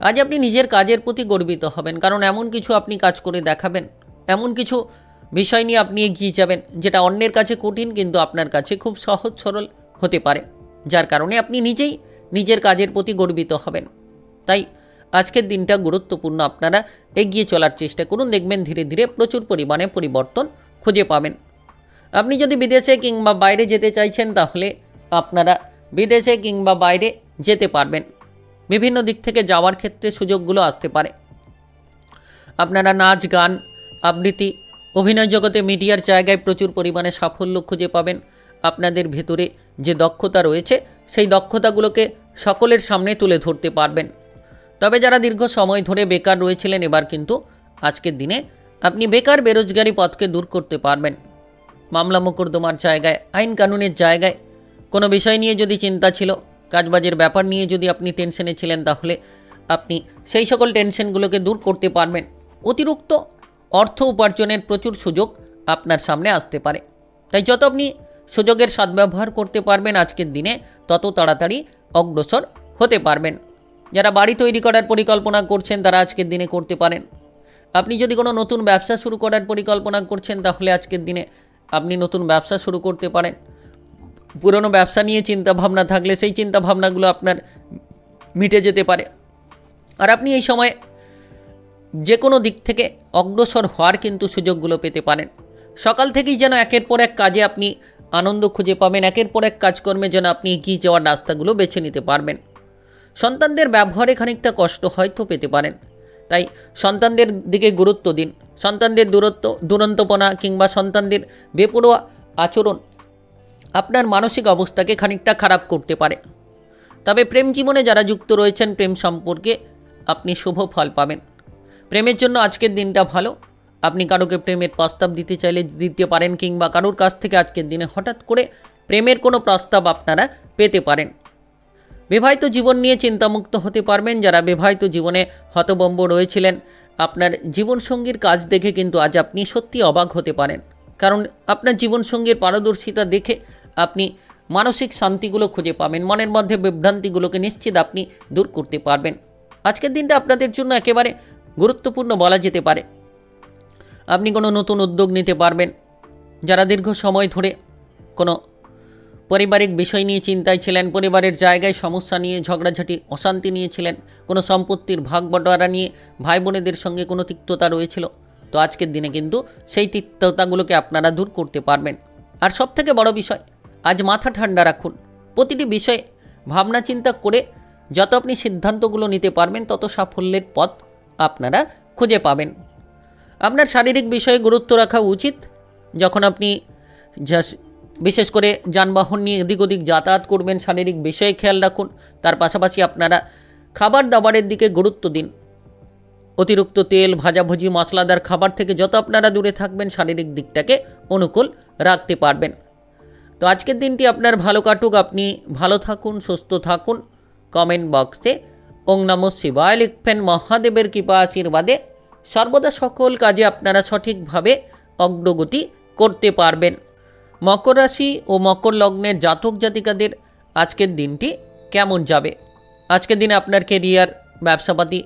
আজ আপনি নিজের কাজের প্রতি গর্বিত হবেন, কারণ এমন কিছু আপনি কাজ করে দেখাবেন, এমন কিছু বিষয় নিয়ে আপনি এগিয়ে যাবেন যেটা অন্যের কাছে কঠিন কিন্তু আপনার কাছে খুব সহজ সরল হতে পারে, যার কারণে আপনি নিজেই নিজের কাজের প্রতি গর্বিত হবেন। তাই আজকের দিনটা গুরুত্বপূর্ণ, আপনারা এগিয়ে চলার চেষ্টা করুন, দেখবেন ধীরে ধীরে প্রচুর পরিমাণে পরিবর্তন খুঁজে পাবেন। আপনি যদি বিদেশে কিংবা বাইরে যেতে চাইছেন তাহলে আপনারা বিদেশে কিংবা বাইরে যেতে পারবেন। বিভিন্ন দিক থেকে যাওয়ার ক্ষেত্রে সুযোগগুলো আসতে পারে। আপনারা নাচ, গান, আবৃত্তি, অভিনয় জগতে, মিডিয়ার জায়গায় প্রচুর পরিমাণে সাফল্য খুঁজে পাবেন। আপনাদের ভেতরে যে দক্ষতা রয়েছে সেই দক্ষতাগুলোকে সকলের সামনে তুলে ধরতে পারবেন। তবে যারা দীর্ঘ সময় ধরে বেকার রয়েছিলেন, এবার কিন্তু আজকের দিনে আপনি বেকার বেরোজগারি পথকে দূর করতে পারবেন। মামলা মোকদ্দমার জায়গায়, আইন কানুনের জায়গায় কোনো বিষয় নিয়ে যদি চিন্তা ছিল, কাজবাজের ব্যাপার নিয়ে যদি আপনি টেনশনে ছিলেন, তাহলে আপনি সেই সকল টেনশনগুলোকে দূর করতে পারবেন। অতিরিক্ত অর্থ উপার্জনের প্রচুর সুযোগ আপনার সামনে আসতে পারে, তাই যত আপনি সুযোগের সদ্ব্যবহার করতে পারবেন আজকের দিনে, তত তাড়াতাড়ি অগ্রসর হতে পারবেন। যারা বাড়ি তৈরি করার পরিকল্পনা করছেন তারা আজকের দিনে করতে পারেন। আপনি যদি কোনো নতুন ব্যবসা শুরু করার পরিকল্পনা করছেন তাহলে আজকের দিনে আপনি নতুন ব্যবসা শুরু করতে পারেন। পুরনো ব্যবসা নিয়ে চিন্তাভাবনা থাকলে সেই চিন্তাভাবনাগুলো আপনার মিটে যেতে পারে। আর আপনি এই সময় যে কোনো দিক থেকে অগ্রসর হওয়ার কিন্তু সুযোগগুলো পেতে পারেন। সকাল থেকেই যেন একের পর এক কাজে আপনি আনন্দ খুঁজে পাবেন, একের পর এক কাজকর্মে যেন আপনি এগিয়ে যাওয়ার রাস্তাগুলো বেছে নিতে পারবেন। সন্তানদের ব্যবহারে খানিকটা কষ্ট হয়তো পেতে পারেন, তাই সন্তানদের দিকে গুরুত্ব দিন। সন্তানদের দুরন্তপনা কিংবা সন্তানদের বেপরোয়া আচরণ আপনার মানসিক অবস্থাকে খানিকটা খারাপ করতে পারে। তবে প্রেম জীবনে যারা যুক্ত রয়েছেন, প্রেম সম্পর্কে আপনি শুভ ফল পাবেন। প্রেমের জন্য আজকের দিনটা ভালো। আপনি কারোকে প্রেমের প্রস্তাব দিতে চাইলে দিতে পারেন, কিংবা কারোর কাছ থেকে আজকের দিনে হঠাৎ করে প্রেমের কোনো প্রস্তাব আপনারা পেতে পারেন। বিবাহিত জীবন নিয়ে চিন্তামুক্ত হতে পারবেন। যারা বিবাহিত জীবনে হতভম্ব রয়েছিলেন, আপনার জীবনসঙ্গীর কাজ দেখে কিন্তু আজ আপনি সত্যি অবাক হতে পারেন, কারণ আপনার জীবনসঙ্গীর পারদর্শিতা দেখে আপনি মানসিক শান্তিগুলো খুঁজে পাবেন। মনের মধ্যে বিভ্রান্তিগুলোকে নিশ্চিত আপনি দূর করতে পারবেন। আজকের দিনটা আপনাদের জন্য একেবারে গুরুত্বপূর্ণ বলা যেতে পারে। আপনি কোনো নতুন উদ্যোগ নিতে পারবেন। যারা দীর্ঘ সময় ধরে কোনো পারিবারিক বিষয় নিয়ে চিন্তায় ছিলেন, পরিবারের জায়গায় সমস্যা নিয়ে ঝগড়াঝাটি অশান্তি নিয়েছিলেন, কোনো সম্পত্তির ভাগ বটোয়ারা নিয়ে ভাই বোনেদের সঙ্গে কোনো তিক্ততা রয়েছিল, তো আজকের দিনে কিন্তু সেই তিক্ততাগুলোকে আপনারা দূর করতে পারবেন। আর সবথেকে বড় বিষয়, আজ মাথা ঠান্ডা রাখুন। প্রতিটি বিষয়ে ভাবনা চিন্তা করে যত আপনি সিদ্ধান্তগুলো নিতে পারবেন, তত সাফল্যের পথ আপনারা খুঁজে পাবেন। আপনার শারীরিক বিষয়ে গুরুত্ব রাখা উচিত। যখন আপনি বিশেষ করে যানবাহন নিয়ে এদিক ওদিক যাতায়াত করবেন, শারীরিক বিষয়ে খেয়াল রাখুন। তার পাশাপাশি আপনারা খাবার দাবারের দিকে গুরুত্ব দিন। অতিরিক্ত তেল, ভাজাভুজি, মশলাদার খাবার থেকে যত আপনারা দূরে থাকবেন, শারীরিক দিকটাকে অনুকূল রাখতে পারবেন। তো আজকের দিনটি আপনার ভালো কাটুক। আপনি ভালো থাকুন, সুস্থ থাকুন। কমেন্ট বক্সে ওং নমঃ শিবায় লিখবেন। মহাদেবের কৃপা আশীর্বাদে সর্বদা সকল কাজে আপনারা সঠিকভাবে অগ্রগতি করতে পারবেন। মকর রাশি ও মকর লগ্নের জাতক জাতিকাদের আজকের দিনটি কেমন যাবে? আজকের দিনে আপনার কেরিয়ার, ব্যবসাপাতি,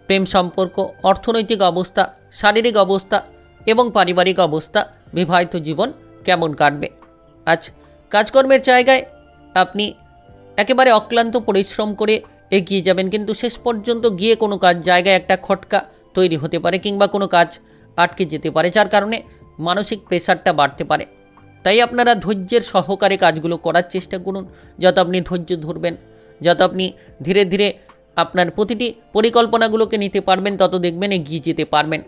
প্রেম সম্পর্ক, অর্থনৈতিক অবস্থা, শারীরিক অবস্থা এবং পারিবারিক অবস্থা, বিবাহিত জীবন কেমন কাটবে? আজ কাজকর্মের জায়গায় আপনি একেবারে অক্লান্ত পরিশ্রম করে এগিয়ে যাবেন, কিন্তু শেষ পর্যন্ত গিয়ে কোনো কাজ জায়গায় একটা খটকা তৈরি হতে পারে, কিংবা কোনো কাজ আটকে যেতে পারে, যার কারণে মানসিক প্রেশারটা বাড়তে পারে। তাই আপনারা ধৈর্যের সহকারে কাজগুলো করার চেষ্টা করুন। যত আপনি ধৈর্য ধরবেন, যত আপনি ধীরে ধীরে আপনার প্রতিটি পরিকল্পনাগুলোকে নিতে পারবেন, তত দেখবেন এগিয়ে যেতে পারবেন।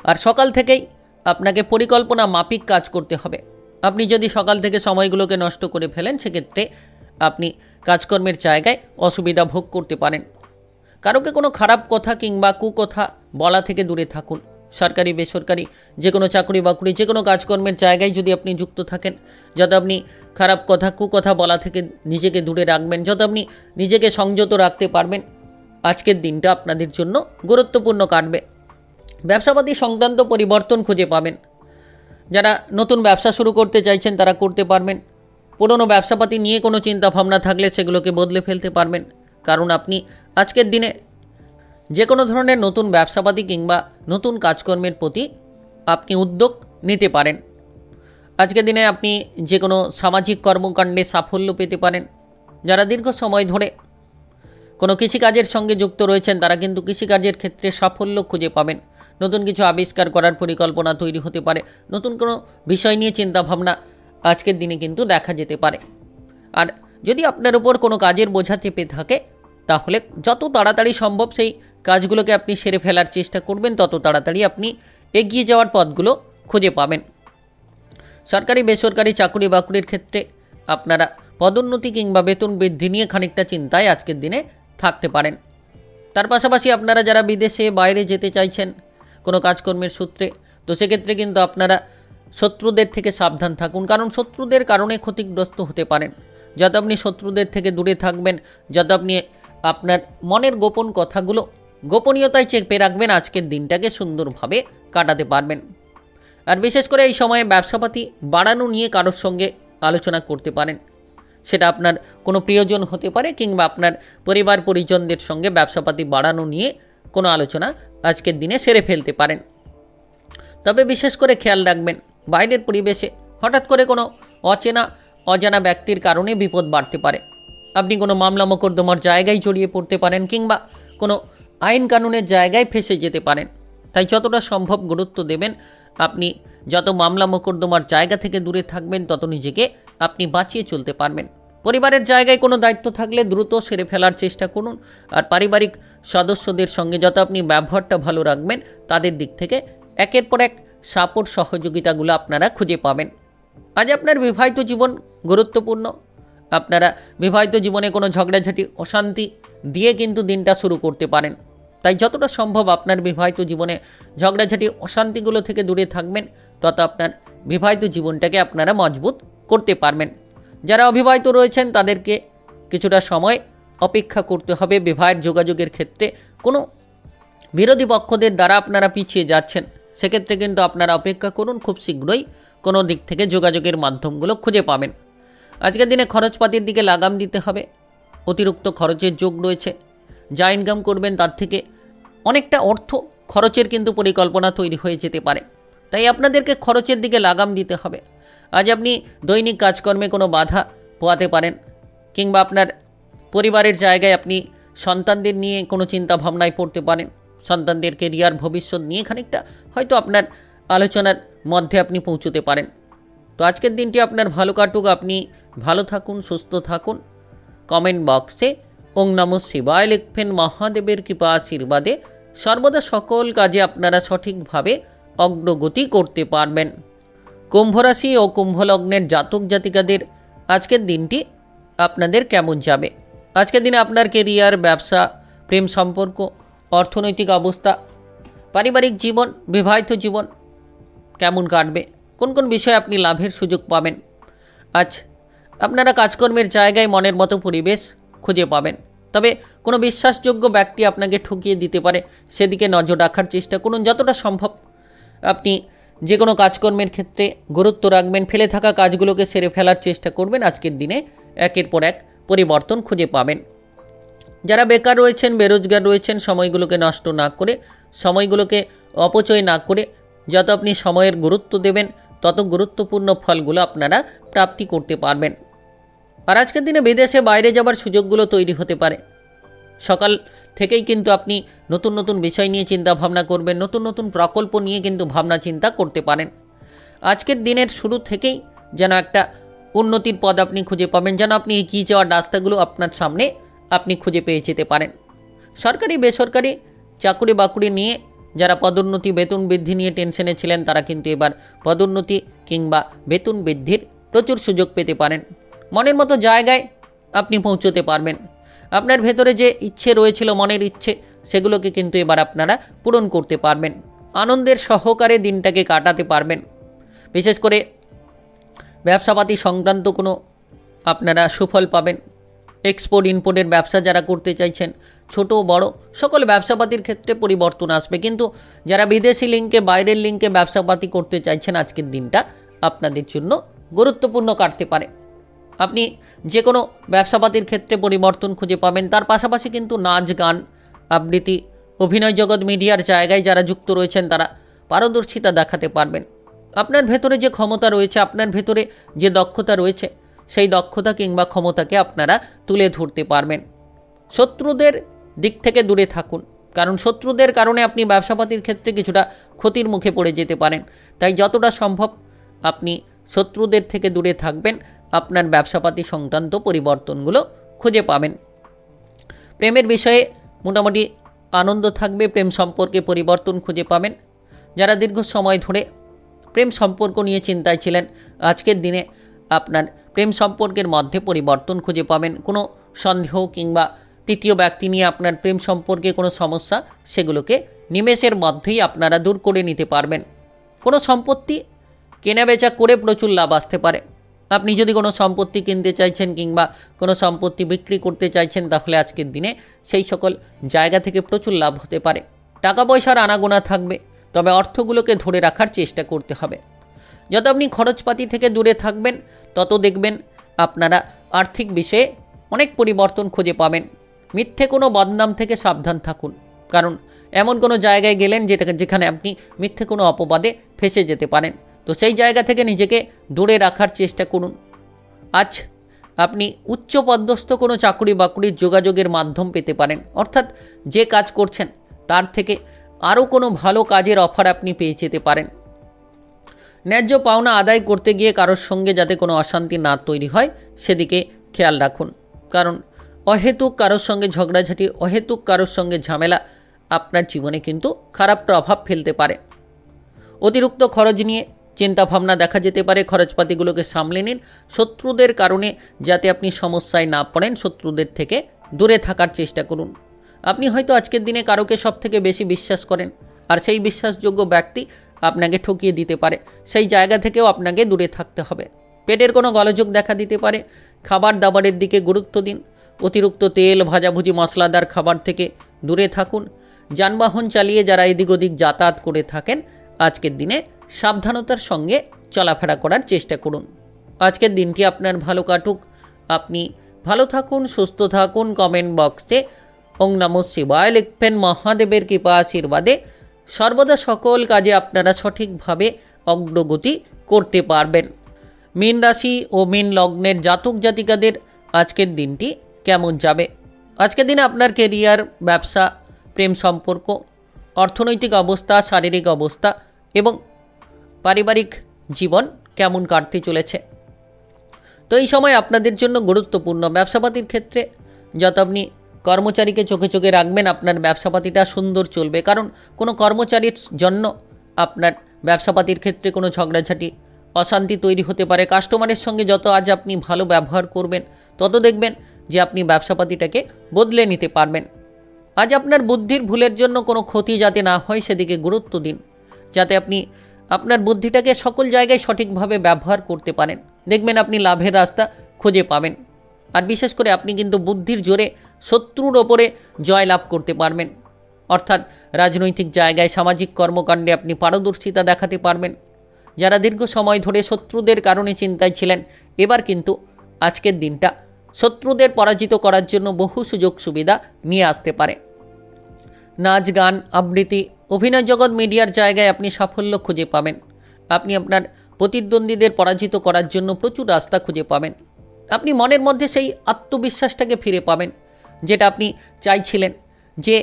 আর সকাল থেকেই আপনাকে পরিকল্পনা মাফিক কাজ করতে হবে। আপনি যদি সকাল থেকে সময়গুলোকে নষ্ট করে ফেলেন, সেক্ষেত্রে আপনি কাজকর্মের জায়গায় অসুবিধা ভোগ করতে পারেন। কারোকে কোনো খারাপ কথা কিংবা কুকথা বলা থেকে দূরে থাকুন। সরকারি বেসরকারি যে কোনো চাকরি বাকরি, যে কোনো কাজকর্মের জায়গায় যদি আপনি যুক্ত থাকেন, যত আপনি খারাপ কথা কুকথা বলা থেকে নিজেকে দূরে রাখবেন, যত আপনি নিজেকে সংযত রাখতে পারবেন, আজকের দিনটা আপনাদের জন্য গুরুত্বপূর্ণ কাটবে। ব্যবসাপাতি সংক্রান্ত পরিবর্তন খুঁজে পাবেন। যারা নতুন ব্যবসা শুরু করতে চাইছেন তারা করতে পারবেন। পুরনো ব্যবসাপাতি নিয়ে কোনো চিন্তা ভাবনা থাকলে সেগুলোকে বদলে ফেলতে পারবেন, কারণ আপনি আজকের দিনে যে কোনো ধরনের নতুন ব্যবসাপাতি কিংবা নতুন কাজকর্মের প্রতি আপনি উদ্যোগ নিতে পারেন। আজকের দিনে আপনি যে কোনো সামাজিক কর্মকাণ্ডে সাফল্য পেতে পারেন। যারা দীর্ঘ সময় ধরে কোনো কৃষিকাজের সঙ্গে যুক্ত রয়েছেন, তারা কিন্তু কৃষিকাজের ক্ষেত্রে সাফল্য খুঁজে পাবেন। নতুন কিছু আবিষ্কার করার পরিকল্পনা তৈরি হতে পারে। নতুন কোনো বিষয় নিয়ে চিন্তাভাবনা আজকের দিনে কিন্তু দেখা যেতে পারে। আর যদি আপনার উপর কোনো কাজের বোঝা চেপে থাকে, তাহলে যত তাড়াতাড়ি সম্ভব সেই কাজগুলোকে আপনি সেরে ফেলার চেষ্টা করবেন, তত তাড়াতাড়ি আপনি এগিয়ে যাওয়ার পথগুলো খুঁজে পাবেন। সরকারি বেসরকারি চাকরি বাকরির ক্ষেত্রে আপনারা পদোন্নতি কিংবা বেতন বৃদ্ধি নিয়ে খানিকটা চিন্তায় আজকের দিনে থাকতে পারেন। তার পাশাপাশি আপনারা যারা বিদেশে বাইরে যেতে চাইছেন কোনো কাজকর্মের সূত্রে, তো সেক্ষেত্রে কিন্তু আপনারা শত্রুদের থেকে সাবধান থাকুন, কারণ শত্রুদের কারণে ক্ষতিগ্রস্ত হতে পারেন। যত আপনি শত্রুদের থেকে দূরে থাকবেন, যত আপনি আপনার মনের গোপন কথাগুলো গোপনীয়তায় চেপে রাখবেন, আজকের দিনটাকে সুন্দরভাবে কাটাতে পারবেন। আর বিশেষ করে এই সময়ে ব্যবসাপাতি বাড়ানো নিয়ে কারোর সঙ্গে আলোচনা করতে পারেন। সেটা আপনার কোনো প্রিয়জন হতে পারে, কিংবা আপনার পরিবার পরিজনদের সঙ্গে ব্যবসাপাতি বাড়ানো নিয়ে কোনো আলোচনা আজকের দিনে সেরে ফেলতে পারেন। তবে বিশেষ করে খেয়াল রাখবেন, বাইরের পরিবেশে হঠাৎ করে কোনো অচেনা অজানা ব্যক্তির কারণে বিপদ বাড়তে পারে। আপনি কোনো মামলা মোকদ্দমার জায়গায় জড়িয়ে পড়তে পারেন কিংবা কোনো আইন কানুনের জায়গায় ফেঁসে যেতে পারেন। তাই যতটা সম্ভব গুরুত্ব দেবেন। আপনি যত মামলা মোকদ্দমার জায়গা থেকে দূরে থাকবেন তত নিজেকে আপনি বাঁচিয়ে চলতে পারবেন। পরিবারের জায়গায় কোনো দায়িত্ব থাকলে দ্রুত সেরে ফেলার চেষ্টা করুন। আর পারিবারিক সদস্যদের সঙ্গে যত আপনি ব্যবহারটা ভালো রাখবেন তাদের দিক থেকে একের পর এক সাপোর্ট সহযোগিতাগুলো আপনারা খুঁজে পাবেন। আজ আপনার বিবাহিত জীবন গুরুত্বপূর্ণ। আপনারা বিবাহিত জীবনে কোনো ঝগড়াঝাটি অশান্তি দিয়ে কিন্তু দিনটা শুরু করতে পারেন। তাই যতটা সম্ভব আপনার বিবাহিত জীবনে ঝগড়াঝাটি অশান্তিগুলো থেকে দূরে থাকবেন, তত আপনার বিবাহিত জীবনটাকে আপনারা মজবুত করতে পারবেন। যারা অবিবাহিত রয়েছেন তাদেরকে কিছুটা সময় অপেক্ষা করতে হবে। বিবাহের যোগাযোগের ক্ষেত্রে কোনো বিরোধী পক্ষদের দ্বারা আপনারা পিছিয়ে যাচ্ছেন, সেক্ষেত্রে কিন্তু আপনারা অপেক্ষা করুন। খুব শীঘ্রই কোনো দিক থেকে যোগাযোগের মাধ্যমগুলো খুঁজে পাবেন। আজকের দিনে খরচপাতির দিকে লাগাম দিতে হবে। অতিরিক্ত খরচের যোগ রয়েছে। যা ইনকাম করবেন তার থেকে অনেকটা অর্থ খরচের কিন্তু পরিকল্পনা তৈরি হয়ে যেতে পারে। তাই আপনাদেরকে খরচের দিকে লাগাম দিতে হবে। আজ আপনি দৈনিক কাজকর্মে কোনো বাধা পোয়াতে পারেন, কিংবা আপনার পরিবারের জায়গায় আপনি সন্তানদের নিয়ে কোনো চিন্তা ভাবনায় পড়তে পারেন। সন্তানদের কেরিয়ার ভবিষ্যৎ নিয়ে খানিকটা হয়তো আপনার আলোচনার মধ্যে আপনি পৌঁছতে পারেন। তো আজকের দিনটি আপনার ভালো কাটুক। আপনি ভালো থাকুন, সুস্থ থাকুন। কমেন্ট বক্সে ওং নমঃ শিবায় লিখবেন। মহাদেবের কৃপা আশীর্বাদে সর্বদা সকল কাজে আপনারা সঠিকভাবে অগ্রগতি করতে পারবেন। কুম্ভ রাশি ও কুম্ভ লগ্নের জাতক জাতিকাদের আজকের দিনটি আপনাদের কেমন যাবে? আজকের দিনে আপনার কেরিয়ার, ব্যবসা, প্রেম সম্পর্ক, অর্থনৈতিক অবস্থা, পারিবারিক জীবন, বিবাহিত জীবন কেমন কাটবে? কোন কোন বিষয়ে আপনি লাভের সুযোগ পাবেন? আজ আপনারা কাজকর্মের জায়গায় মনের মতো পরিবেশ খুঁজে পাবেন। তবে কোনো বিশ্বাসযোগ্য ব্যক্তি আপনাকে ঠকিয়ে দিতে পারে, সেদিকে নজর রাখার চেষ্টা করুন। যতটা সম্ভব আপনি যে কোনো কাজকর্মের ক্ষেত্রে গুরুত্ব রাখবেন। ফেলে থাকা কাজগুলোকে সেরে ফেলার চেষ্টা করবেন। আজকের দিনে একের পর এক পরিবর্তন খুঁজে পাবেন। যারা বেকার রয়েছেন, বেরোজগার রয়েছেন, সময়গুলোকে নষ্ট না করে, সময়গুলোকে অপচয় না করে যত আপনি সময়ের গুরুত্ব দেবেন তত গুরুত্বপূর্ণ ফলগুলো আপনারা প্রাপ্তি করতে পারবেন। আর আজকের দিনে বিদেশে বাইরে যাবার সুযোগগুলো তৈরি হতে পারে। সকাল থেকেই কিন্তু আপনি নতুন নতুন বিষয় নিয়ে চিন্তা ভাবনা করবেন, নতুন নতুন প্রকল্প নিয়ে কিন্তু ভাবনা চিন্তা করতে পারেন। আজকের দিনের শুরু থেকেই যেন একটা উন্নতির পথ আপনি খুঁজে পাবেন, যেন আপনি এগিয়ে যাওয়ার রাস্তাগুলো আপনার সামনে আপনি খুঁজে পেয়ে যেতে পারেন। সরকারি বেসরকারি চাকুরি বাকুরি নিয়ে যারা পদোন্নতি, বেতন বৃদ্ধি নিয়ে টেনশনে ছিলেন, তারা কিন্তু এবার পদোন্নতি কিংবা বেতন বৃদ্ধির প্রচুর সুযোগ পেতে পারেন। মনের মতো জায়গায় আপনি পৌঁছতে পারবেন। আপনার ভেতরে যে ইচ্ছে রয়েছিল, মনের ইচ্ছে, সেগুলোকে কিন্তু এবার আপনারা পূরণ করতে পারবেন। আনন্দের সহকারে দিনটাকে কাটাতে পারবেন। বিশেষ করে ব্যবসাপাতি সংক্রান্ত কোনো আপনারা সুফল পাবেন। এক্সপোর্ট ইম্পোর্টের ব্যবসা যারা করতে চাইছেন, ছোট বড় সকল ব্যবসাপাতির ক্ষেত্রে পরিবর্তন আসবে। কিন্তু যারা বিদেশি লিঙ্কে, বাইরের লিঙ্কে ব্যবসাপাতি করতে চাইছেন, আজকের দিনটা আপনাদের জন্য গুরুত্বপূর্ণ কাটতে পারে। আপনি যে কোনো ব্যবসাপাতির ক্ষেত্রে পরিবর্তন খুঁজে পাবেন। তার পাশাপাশি কিন্তু নাচ, গান, আবৃত্তি, অভিনয় জগৎ, মিডিয়ার জায়গায় যারা যুক্ত রয়েছেন তারা পারদর্শিতা দেখাতে পারবেন। আপনার ভেতরে যে ক্ষমতা রয়েছে, আপনার ভেতরে যে দক্ষতা রয়েছে, সেই দক্ষতা কিংবা ক্ষমতাকে আপনারা তুলে ধরতে পারবেন। শত্রুদের দিক থেকে দূরে থাকুন, কারণ শত্রুদের কারণে আপনি ব্যবসাপাতির ক্ষেত্রে কিছুটা ক্ষতির মুখে পড়ে যেতে পারেন। তাই যতটা সম্ভব আপনি শত্রুদের থেকে দূরে থাকবেন। আপনার ব্যবসাপাতি সংক্রান্ত পরিবর্তনগুলো খুঁজে পাবেন। প্রেমের বিষয়ে মোটামুটি আনন্দ থাকবে। প্রেম সম্পর্কে পরিবর্তন খুঁজে পাবেন। যারা দীর্ঘ সময় ধরে প্রেম সম্পর্ক নিয়ে চিন্তায় ছিলেন, আজকের দিনে আপনার প্রেম সম্পর্কের মধ্যে পরিবর্তন খুঁজে পাবেন। কোনো সন্দেহ কিংবা তৃতীয় ব্যক্তি নিয়ে আপনার প্রেম সম্পর্কে কোনো সমস্যা, সেগুলোকে নিমেষের মধ্যেই আপনারা দূর করে নিতে পারবেন। কোনো সম্পত্তি কেনাবেচা করে প্রচুর লাভ আসতে পারে। আপনি যদি কোনো সম্পত্তি কিনতে চাইছেন কিংবা কোনো সম্পত্তি বিক্রি করতে চাইছেন, তাহলে আজকের দিনে সেই সকল জায়গা থেকে প্রচুর লাভ হতে পারে। টাকা পয়সার আনাগোনা থাকবে, তবে অর্থগুলোকে ধরে রাখার চেষ্টা করতে হবে। যত আপনি খরচপাতি থেকে দূরে থাকবেন, তত দেখবেন আপনারা আর্থিক বিষয়ে অনেক পরিবর্তন খুঁজে পাবেন। মিথ্যে কোনো বদনাম থেকে সাবধান থাকুন, কারণ এমন কোনো জায়গায় গেলেন যেখানে আপনি মিথ্যে কোনো অপবাদে ফেঁসে যেতে পারেন। তো সেই জায়গা থেকে নিজেকে দূরে রাখার চেষ্টা করুন। আজ আপনি উচ্চপদস্থ কোনো চাকরি বাকরির যোগাযোগের মাধ্যম পেতে পারেন, অর্থাৎ যে কাজ করছেন তার থেকে আরও কোনো ভালো কাজের অফার আপনি পেয়ে যেতে পারেন। ন্যায্য পাওনা আদায় করতে গিয়ে কারোর সঙ্গে যাতে কোনো অশান্তি না তৈরি হয় সেদিকে খেয়াল রাখুন, কারণ অহেতুক কারোর সঙ্গে ঝগড়াঝাটি, অহেতুক কারোর সঙ্গে ঝামেলা আপনার জীবনে কিন্তু খারাপ প্রভাব ফেলতে পারে। অতিরিক্ত খরচ নিয়ে চিন্তাভাবনা দেখা যেতে পারে, খরচপাতিগুলোকে সামলে নিন। শত্রুদের কারণে যাতে আপনি সমস্যায় না পড়েন, শত্রুদের থেকে দূরে থাকার চেষ্টা করুন। আপনি হয়তো আজকের দিনে কারোকে সব থেকে বেশি বিশ্বাস করেন, আর সেই বিশ্বাসযোগ্য ব্যক্তি আপনাকে ঠকিয়ে দিতে পারে, সেই জায়গা থেকেও আপনাকে দূরে থাকতে হবে। পেটের কোনো গোলযোগ দেখা দিতে পারে, খাবার দাবারের দিকে গুরুত্ব দিন। অতিরিক্ত তেল, ভাজাভুজি, মশলাদার খাবার থেকে দূরে থাকুন। যানবাহন চালিয়ে যারা এদিক ওদিক যাতায়াত করে থাকেন, আজকের দিনে সাবধানতার সঙ্গে চলাফেরা করার চেষ্টা করুন। আজকের দিনটি আপনার ভালো কাটুক, আপনি ভালো থাকুন, সুস্থ থাকুন। কমেন্ট বক্সে ওং নমঃ শিবায় লিখবেন। মহাদেবের কৃপা আশীর্বাদে সর্বদা সকল কাজে আপনারা সঠিকভাবে অগ্রগতি করতে পারবেন। মীন রাশি ও মীন লগ্নের জাতক জাতিকাদের আজকের দিনটি কেমন যাবে? আজকের দিনে আপনার কেরিয়ার, ব্যবসা, প্রেম সম্পর্ক, অর্থনৈতিক অবস্থা, শারীরিক অবস্থা এবং পারিবারিক জীবন কেমন কাটতে চলেছে? তো এই সময় আপনাদের জন্য গুরুত্বপূর্ণ। ব্যবসাপাতির ক্ষেত্রে যত আপনি কর্মচারীকে চোখে চোখে রাখবেন, আপনার ব্যবসাপাতিটা সুন্দর চলবে, কারণ কোনো কর্মচারীর জন্য আপনার ব্যবসাপাতির ক্ষেত্রে কোনো ঝগড়াঝাটি, অশান্তি তৈরি হতে পারে। কাস্টমারের সঙ্গে যত আজ আপনি ভালো ব্যবহার করবেন, তত দেখবেন যে আপনি ব্যবসাপাতিটাকে বদলে নিতে পারবেন। আজ আপনার বুদ্ধির ভুলের জন্য কোনো ক্ষতি যাতে না হয় সেদিকে গুরুত্ব দিন, যাতে আপনি আপনার বুদ্ধিটাকে সকল জায়গায় সঠিকভাবে ব্যবহার করতে পারেন। দেখবেন আপনি লাভের রাস্তা খুঁজে পাবেন। আর বিশেষ করে আপনি কিন্তু বুদ্ধির জোরে শত্রুর ওপরে জয় লাভ করতে পারবেন, অর্থাৎ রাজনৈতিক জায়গায়, সামাজিক কর্মকাণ্ডে আপনি পারদর্শিতা দেখাতে পারবেন। যারা দীর্ঘ সময় ধরে শত্রুদের কারণে চিন্তায় ছিলেন, এবার কিন্তু আজকের দিনটা শত্রুদের পরাজিত করার জন্য বহু সুযোগ সুবিধা নিয়ে আসতে পারে। নাচ, গান, আবৃত্তি, অভিনয় জগৎ, মিডিয়ার জায়গায় আপনি সাফল্য খুঁজে পাবেন। আপনি আপনার প্রতিদ্বন্দ্বীদের পরাজিত করার জন্য প্রচুর রাস্তা খুঁজে পাবেন। আপনি মনের মধ্যে সেই আত্মবিশ্বাসটাকে ফিরে পাবেন, যেটা আপনি চাইছিলেন। যে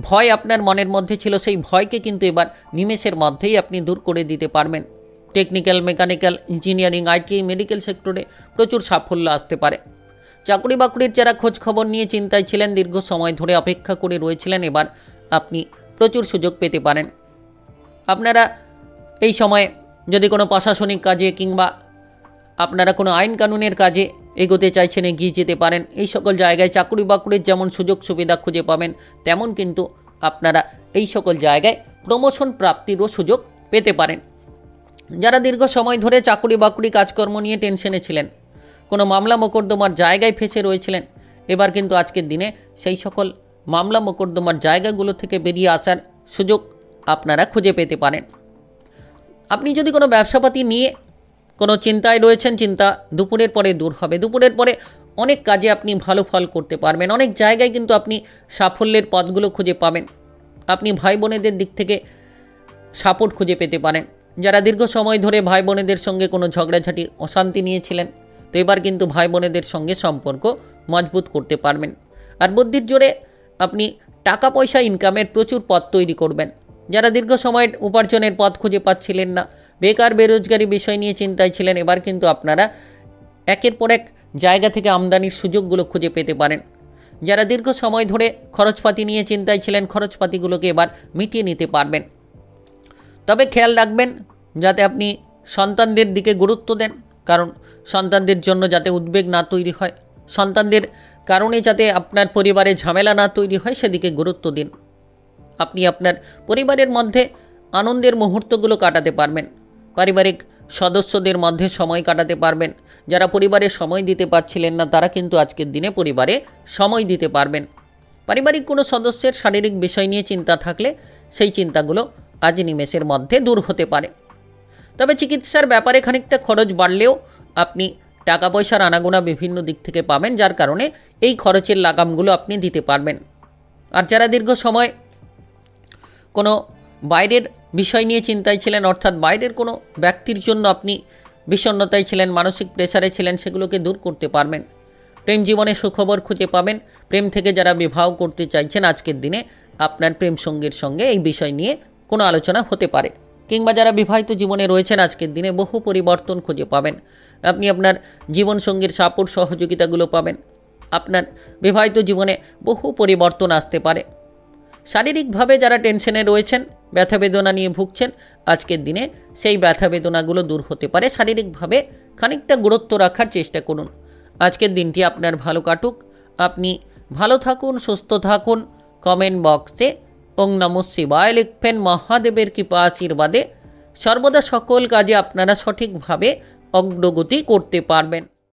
ভয় আপনার মনের মধ্যে ছিল, সেই ভয়কে কিন্তু এবার নিমেষের মধ্যেই আপনি দূর করে দিতে পারবেন। Technical, mechanical, engineering, IT, medical সেক্টরে প্রচুর সাফল্য আসতে পারে। চাকরি বাকরির যারা খোঁজ খবর নিয়ে চিন্তায় ছিলেন, দীর্ঘ সময় ধরে অপেক্ষা করে রয়েছিলেন, এবার আপনি প্রচুর সুযোগ পেতে পারেন। আপনারা এই সময়ে যদি কোনো প্রশাসনিক কাজে কিংবা আপনারা কোনো আইন কানুনের কাজে এগোতে চাইছেন, এগিয়ে যেতে পারেন। এই সকল জায়গায় চাকরি বাকরির যেমন সুযোগ সুবিধা খুঁজে পাবেন, তেমন কিন্তু আপনারা এই সকল জায়গায় প্রমোশন প্রাপ্তিরও সুযোগ পেতে পারেন। যারা দীর্ঘ সময় ধরে চাকরি বাকরি কাজকর্ম নিয়ে টেনশনে ছিলেন, কোনো মামলা মোকদ্দমার জায়গায় ফেঁসে রয়েছিলেন, এবার কিন্তু আজকের দিনে সেই সকল মামলা মোকদ্দমার জায়গাগুলো থেকে বেরিয়ে আসার সুযোগ আপনারা খুঁজে পেতে পারেন। আপনি যদি কোনো ব্যবসাপাতি নিয়ে কোনো চিন্তায় রয়েছেন, চিন্তা দুপুরের পরে দূর হবে। দুপুরের পরে অনেক কাজে আপনি ভালো ফল করতে পারবেন। অনেক জায়গায় কিন্তু আপনি সাফল্যের পথগুলো খুঁজে পাবেন। আপনি ভাই বোনেদের দিক থেকে সাপোর্ট খুঁজে পেতে পারেন। যারা দীর্ঘ সময় ধরে ভাই বোনেদের সঙ্গে কোনো ঝগড়াঝাটি, অশান্তি নিয়েছিলেন, তো এবার কিন্তু ভাই বোনেদের সঙ্গে সম্পর্ক মজবুত করতে পারবেন। আর বুদ্ধির জোরে আপনি টাকা পয়সা ইনকামের প্রচুর পথ তৈরি করবেন। যারা দীর্ঘ সময়ের উপার্জনের পথ খুঁজে পাচ্ছিলেন না, বেকার বেরোজগারি বিষয় নিয়ে চিন্তায় ছিলেন, এবার কিন্তু আপনারা একের পর এক জায়গা থেকে আমদানির সুযোগগুলো খুঁজে পেতে পারেন। যারা দীর্ঘ সময় ধরে খরচপাতি নিয়ে চিন্তায় ছিলেন, খরচপাতিগুলোকে এবার মিটিয়ে নিতে পারবেন। তবে খেয়াল রাখবেন যাতে আপনি সন্তানদের দিকে গুরুত্ব দেন, কারণ সন্তানদের জন্য যাতে উদ্বেগ না তৈরি হয়, সন্তানদের কারণে যাতে আপনার পরিবারে ঝামেলা না তৈরি হয়, সেদিকে গুরুত্ব দিন। আপনি আপনার পরিবারের মধ্যে আনন্দের মুহূর্তগুলো কাটাতে পারবেন, পারিবারিক সদস্যদের মধ্যে সময় কাটাতে পারবেন। যারা পরিবারে সময় দিতে পারছিলেন না, তারা কিন্তু আজকের দিনে পরিবারে সময় দিতে পারবেন। পারিবারিক কোনো সদস্যের শারীরিক বিষয় নিয়ে চিন্তা থাকলে সেই চিন্তাগুলো আজ নিমেষের মধ্যে দূর হতে পারে। তবে চিকিৎসার ব্যাপারে খানিকটা খরচ বাড়লেও আপনি টাকা পয়সার আনাগোনা বিভিন্ন দিক থেকে পাবেন, যার কারণে এই খরচের লাগামগুলো আপনি দিতে পারবেন। আর যারা দীর্ঘ সময় কোনো বাইরের বিষয় নিয়ে চিন্তায় ছিলেন, অর্থাৎ বাইরের কোনো ব্যক্তির জন্য আপনি বিষণ্ণতায় ছিলেন, মানসিক প্রেসারে ছিলেন, সেগুলোকে দূর করতে পারবেন। প্রেম জীবনে সুখবর খুঁজে পাবেন। প্রেম থেকে যারা বিবাহ করতে চাইছেন, আজকের দিনে আপনার প্রেম সঙ্গীর সঙ্গে এই বিষয় নিয়ে কোনো আলোচনা হতে পারে। কিংবা যারা বিবাহিত জীবনে রয়েছেন, আজকের দিনে বহু পরিবর্তন খুঁজে পাবেন। আপনি আপনার জীবনসঙ্গীর সাপোর্ট সহযোগিতাগুলো পাবেন। আপনার বিবাহিত জীবনে বহু পরিবর্তন আসতে পারে। শারীরিকভাবে যারা টেনশনে রয়েছেন, ব্যথা বেদনা নিয়ে ভুগছেন, আজকের দিনে সেই ব্যথা বেদনাগুলো দূর হতে পারে। শারীরিকভাবে খানিকটা গুরুত্ব রাখার চেষ্টা করুন। আজকের দিনটি আপনার ভালো কাটুক। আপনি ভালো থাকুন, সুস্থ থাকুন। কমেন্ট বক্সে ওং নমঃ শিবায় লিখবেন। মহাদেবের কৃপা আশীর্বাদে সর্বদা সকল কাজে আপনারা সঠিকভাবে অগ্রগতি করতে পারবেন।